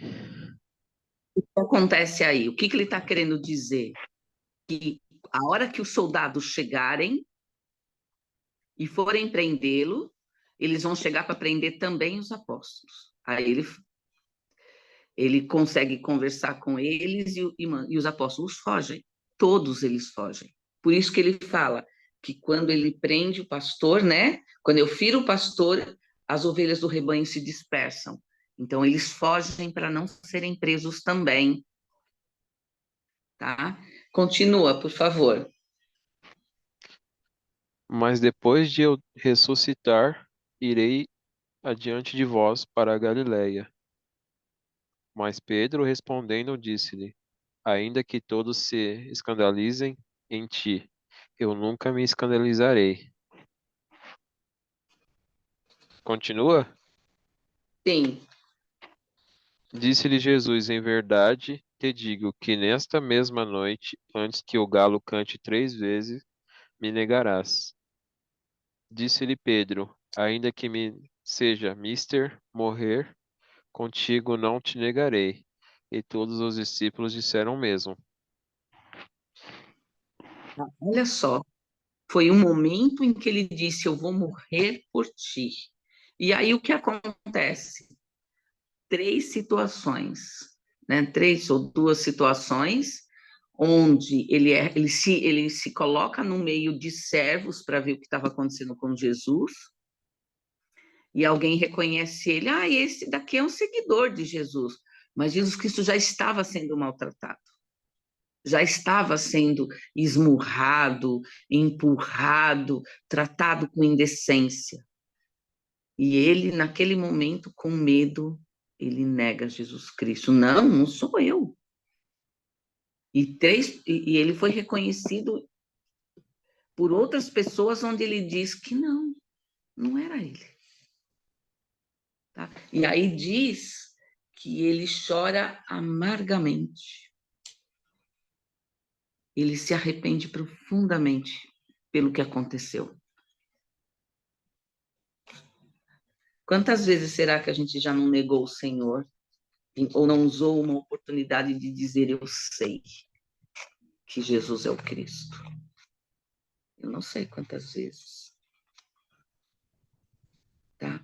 O que acontece aí? O que ele está querendo dizer? Que a hora que os soldados chegarem e forem prendê-lo, eles vão chegar para prender também os apóstolos. Aí ele consegue conversar com eles e os apóstolos fogem. Todos eles fogem. Por isso que ele fala que quando ele prende o pastor, né? Quando eu firo o pastor, as ovelhas do rebanho se dispersam. Então, eles fogem para não serem presos também. Tá? Continua, por favor. Mas depois de eu ressuscitar, irei adiante de vós para a Galiléia. Mas Pedro respondendo disse-lhe: Ainda que todos se escandalizem em ti, eu nunca me escandalizarei. Continua? Sim. Disse-lhe Jesus: Em verdade te digo que nesta mesma noite, antes que o galo cante 3 vezes, me negarás. Disse-lhe Pedro: Ainda que me seja mister morrer, contigo não te negarei. E todos os discípulos disseram o mesmo. Olha só. Foi um momento em que ele disse: Eu vou morrer por ti. E aí o que acontece? 3 situações, né? 3 ou 2 situações, onde ele se coloca no meio de servos para ver o que estava acontecendo com Jesus, e alguém reconhece ele: esse daqui é um seguidor de Jesus. Mas Jesus Cristo já estava sendo maltratado, já estava sendo esmurrado, empurrado, tratado com indecência. E ele, naquele momento, com medo, ele nega Jesus Cristo. Não, não sou eu. E ele foi reconhecido por outras pessoas, onde ele diz que não era ele. Tá? E aí diz que ele chora amargamente. ele se arrepende profundamente pelo que aconteceu. Quantas vezes será que a gente já não negou o Senhor ou não usou uma oportunidade de dizer eu sei que Jesus é o Cristo? Eu não sei quantas vezes. Tá?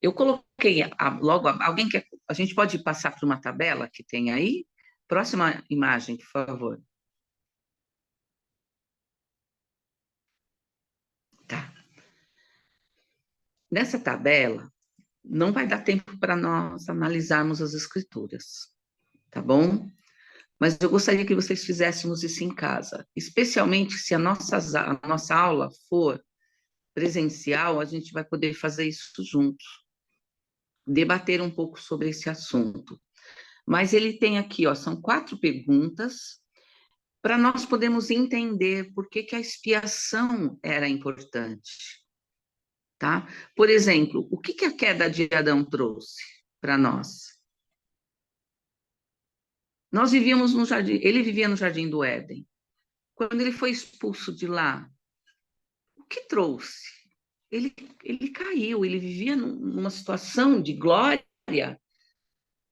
Eu coloquei logo, alguém quer, a gente pode passar para uma tabela que tem aí? Próxima imagem, por favor. Tá. Nessa tabela, não vai dar tempo para nós analisarmos as escrituras, tá bom? Mas eu gostaria que vocês fizéssemos isso em casa, especialmente se a nossa aula for presencial, a gente vai poder fazer isso juntos, debater um pouco sobre esse assunto. Mas ele tem aqui, ó, são 4 perguntas para nós podermos entender por que a expiação era importante, tá? Por exemplo, o que a queda de Adão trouxe para nós? Nós vivíamos no jardim, ele vivia no jardim do Éden. Quando ele foi expulso de lá, o que trouxe? Ele caiu, ele vivia numa situação de glória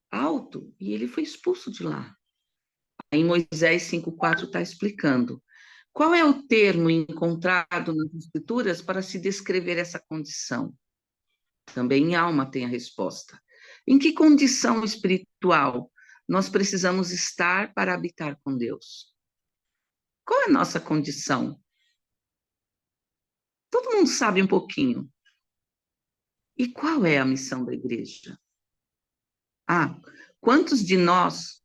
alto e ele foi expulso de lá. Em Moisés 5,4 está explicando. Qual é o termo encontrado nas Escrituras para se descrever essa condição? Também em alma tem a resposta. Em que condição espiritual nós precisamos estar para habitar com Deus? Qual é a nossa condição? Todo mundo sabe um pouquinho. E qual é a missão da igreja? Quantos de nós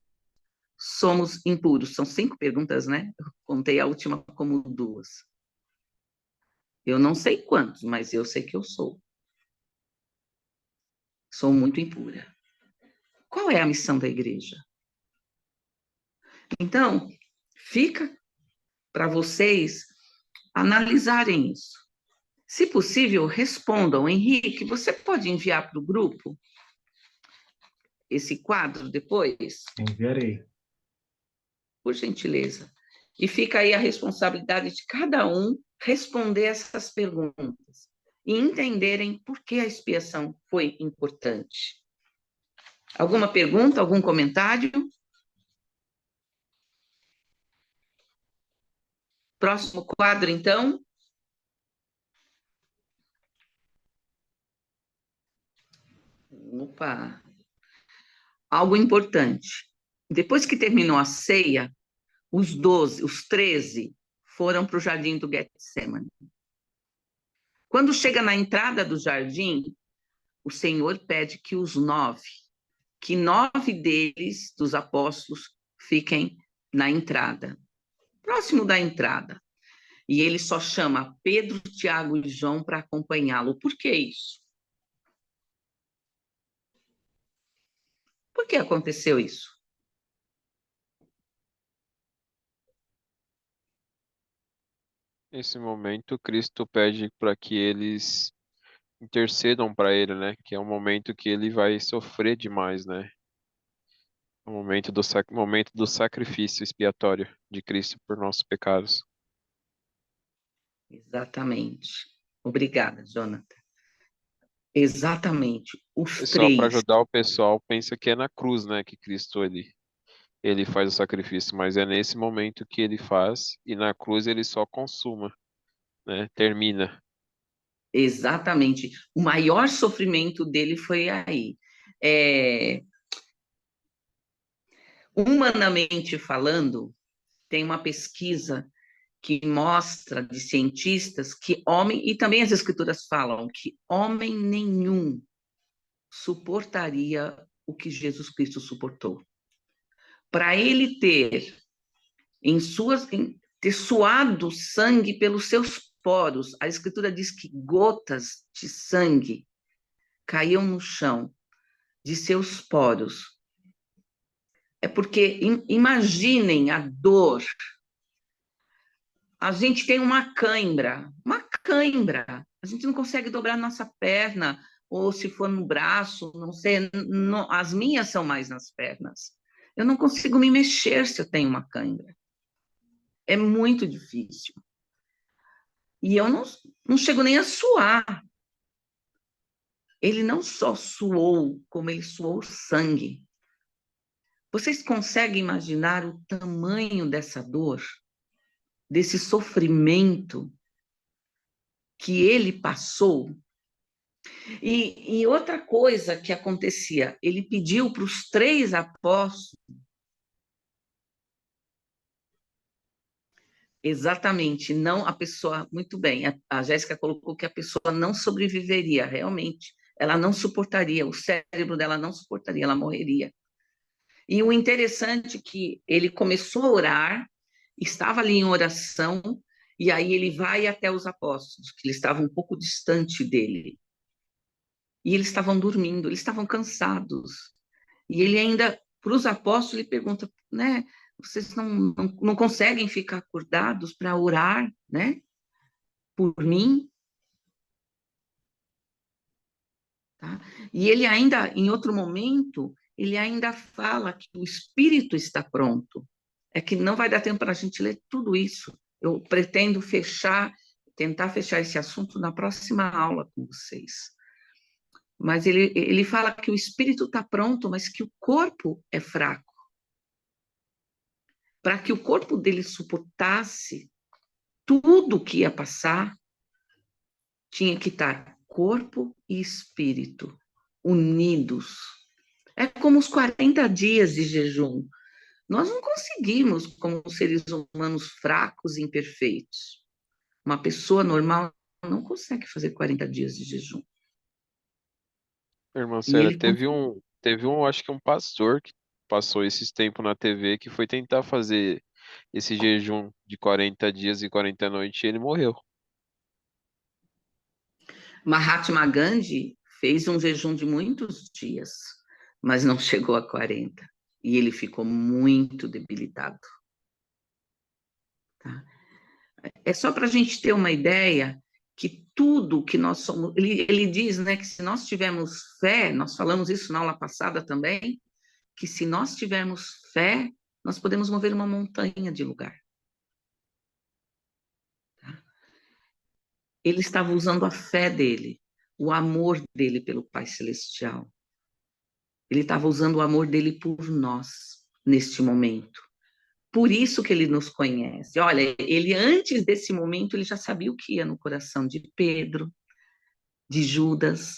somos impuros? São 5 perguntas, né? Eu contei a última como 2. Eu não sei quantos, mas eu sei que eu sou. Sou muito impura. Qual é a missão da igreja? Então, fica para vocês analisarem isso. Se possível, respondam. Henrique, você pode enviar para o grupo esse quadro depois? Enviarei. Por gentileza. E fica aí a responsabilidade de cada um responder essas perguntas e entenderem por que a expiação foi importante. Alguma pergunta, algum comentário? Próximo quadro, então. Opa! Algo importante. Depois que terminou a ceia, os 13 foram para o jardim do Getsemane. Quando chega na entrada do jardim, o Senhor pede que que 9 deles, dos apóstolos, fiquem na entrada, próximo da entrada. E ele só chama Pedro, Tiago e João para acompanhá-lo. Por que isso? Por que aconteceu isso? Nesse momento, Cristo pede para que eles intercedam para ele, né? Que é um momento que ele vai sofrer demais, né? O momento do sacrifício expiatório de Cristo por nossos pecados. Exatamente. Obrigada, Jonathan. Exatamente. Os Pessoal, para 3. ajudar o pessoal, pensa que é na cruz, né? Que Cristo ele faz o sacrifício, mas é nesse momento que ele faz e na cruz ele só consuma, né? Termina. Exatamente. O maior sofrimento dele foi aí. Humanamente falando, tem uma pesquisa que mostra de cientistas que homem, e também as escrituras falam, que homem nenhum suportaria o que Jesus Cristo suportou. Para ele ter ter suado sangue pelos seus poros, a escritura diz que gotas de sangue caíam no chão de seus poros. É porque, imaginem a dor. A gente tem uma cãibra. A gente não consegue dobrar nossa perna, ou se for no braço, não sei, as minhas são mais nas pernas. Eu não consigo me mexer se eu tenho uma cãibra. É muito difícil. E eu não chego nem a suar. Ele não só suou, como ele suou sangue. Vocês conseguem imaginar o tamanho dessa dor, desse sofrimento que ele passou? E outra coisa que acontecia, ele pediu para os 3 apóstolos, exatamente, não a pessoa, muito bem, a Jéssica colocou que a pessoa não sobreviveria, realmente, ela não suportaria, o cérebro dela não suportaria, ela morreria. E o interessante é que ele começou a orar, estava ali em oração, e aí ele vai até os apóstolos, que eles estavam um pouco distante dele. E eles estavam dormindo, eles estavam cansados. E ele ainda, para os apóstolos, ele pergunta, né? Vocês não conseguem ficar acordados para orar, né? Por mim? Tá? E ele ainda, em outro momento, ele ainda fala que o espírito está pronto. É que não vai dar tempo para a gente ler tudo isso. Eu pretendo tentar fechar esse assunto na próxima aula com vocês. Mas ele fala que o espírito está pronto, mas que o corpo é fraco. Para que o corpo dele suportasse tudo que ia passar, tinha que estar corpo e espírito unidos. É como os 40 dias de jejum. Nós não conseguimos, como seres humanos fracos e imperfeitos. Uma pessoa normal não consegue fazer 40 dias de jejum. Irmã E Célia, ele acho que um pastor que passou esses tempos na TV que foi tentar fazer esse jejum de 40 dias e 40 noites e ele morreu. Mahatma Gandhi fez um jejum de muitos dias, mas não chegou a 40. E ele ficou muito debilitado. Tá? É só para a gente ter uma ideia que tudo que nós somos... Ele diz, né, que se nós tivermos fé, nós falamos isso na aula passada também, que se nós tivermos fé, nós podemos mover uma montanha de lugar. Tá? Ele estava usando a fé dele, o amor dele pelo Pai Celestial. Ele estava usando o amor dele por nós, neste momento. Por isso que ele nos conhece. Olha, ele antes desse momento, ele já sabia o que ia no coração de Pedro, de Judas.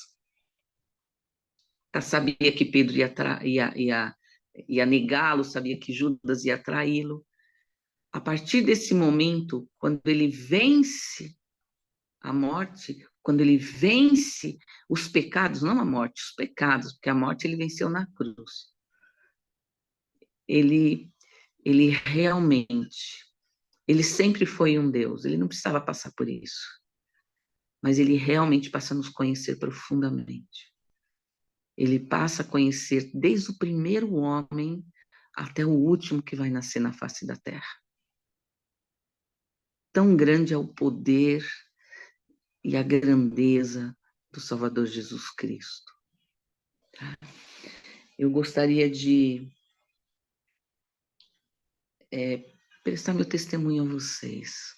Já sabia que Pedro ia negá-lo, sabia que Judas ia traí-lo. A partir desse momento, quando ele vence a morte, quando ele vence os pecados, não a morte, os pecados, porque a morte ele venceu na cruz. Ele realmente, ele sempre foi um Deus, ele não precisava passar por isso, mas ele realmente passa a nos conhecer profundamente. Ele passa a conhecer desde o primeiro homem até o último que vai nascer na face da terra. Tão grande é o poder e a grandeza do Salvador Jesus Cristo. Eu gostaria de prestar meu testemunho a vocês.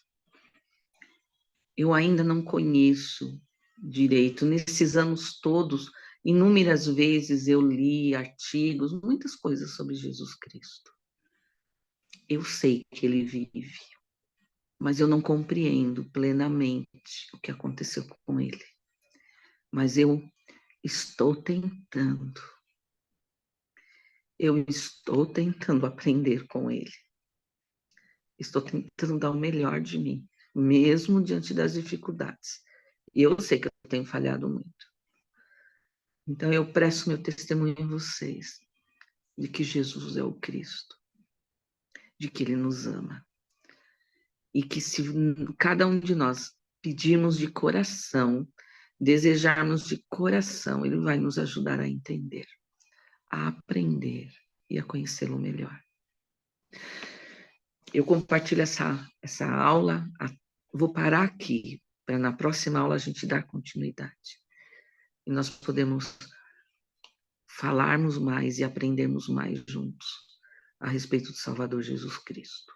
Eu ainda não conheço direito. Nesses anos todos, inúmeras vezes eu li artigos, muitas coisas sobre Jesus Cristo. Eu sei que ele vive, mas eu não compreendo plenamente o que aconteceu com ele. Mas eu estou tentando. Eu estou tentando aprender com ele. Estou tentando dar o melhor de mim, mesmo diante das dificuldades. E eu sei que eu tenho falhado muito. Então, eu presto meu testemunho a vocês, de que Jesus é o Cristo, de que ele nos ama. E que se cada um de nós pedirmos de coração, desejarmos de coração, ele vai nos ajudar a entender, a aprender e a conhecê-lo melhor. Eu compartilho essa aula, vou parar aqui, para na próxima aula a gente dar continuidade. E nós podemos falarmos mais e aprendermos mais juntos. a respeito do Salvador Jesus Cristo.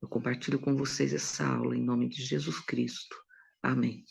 Eu compartilho com vocês essa aula em nome de Jesus Cristo. Amém.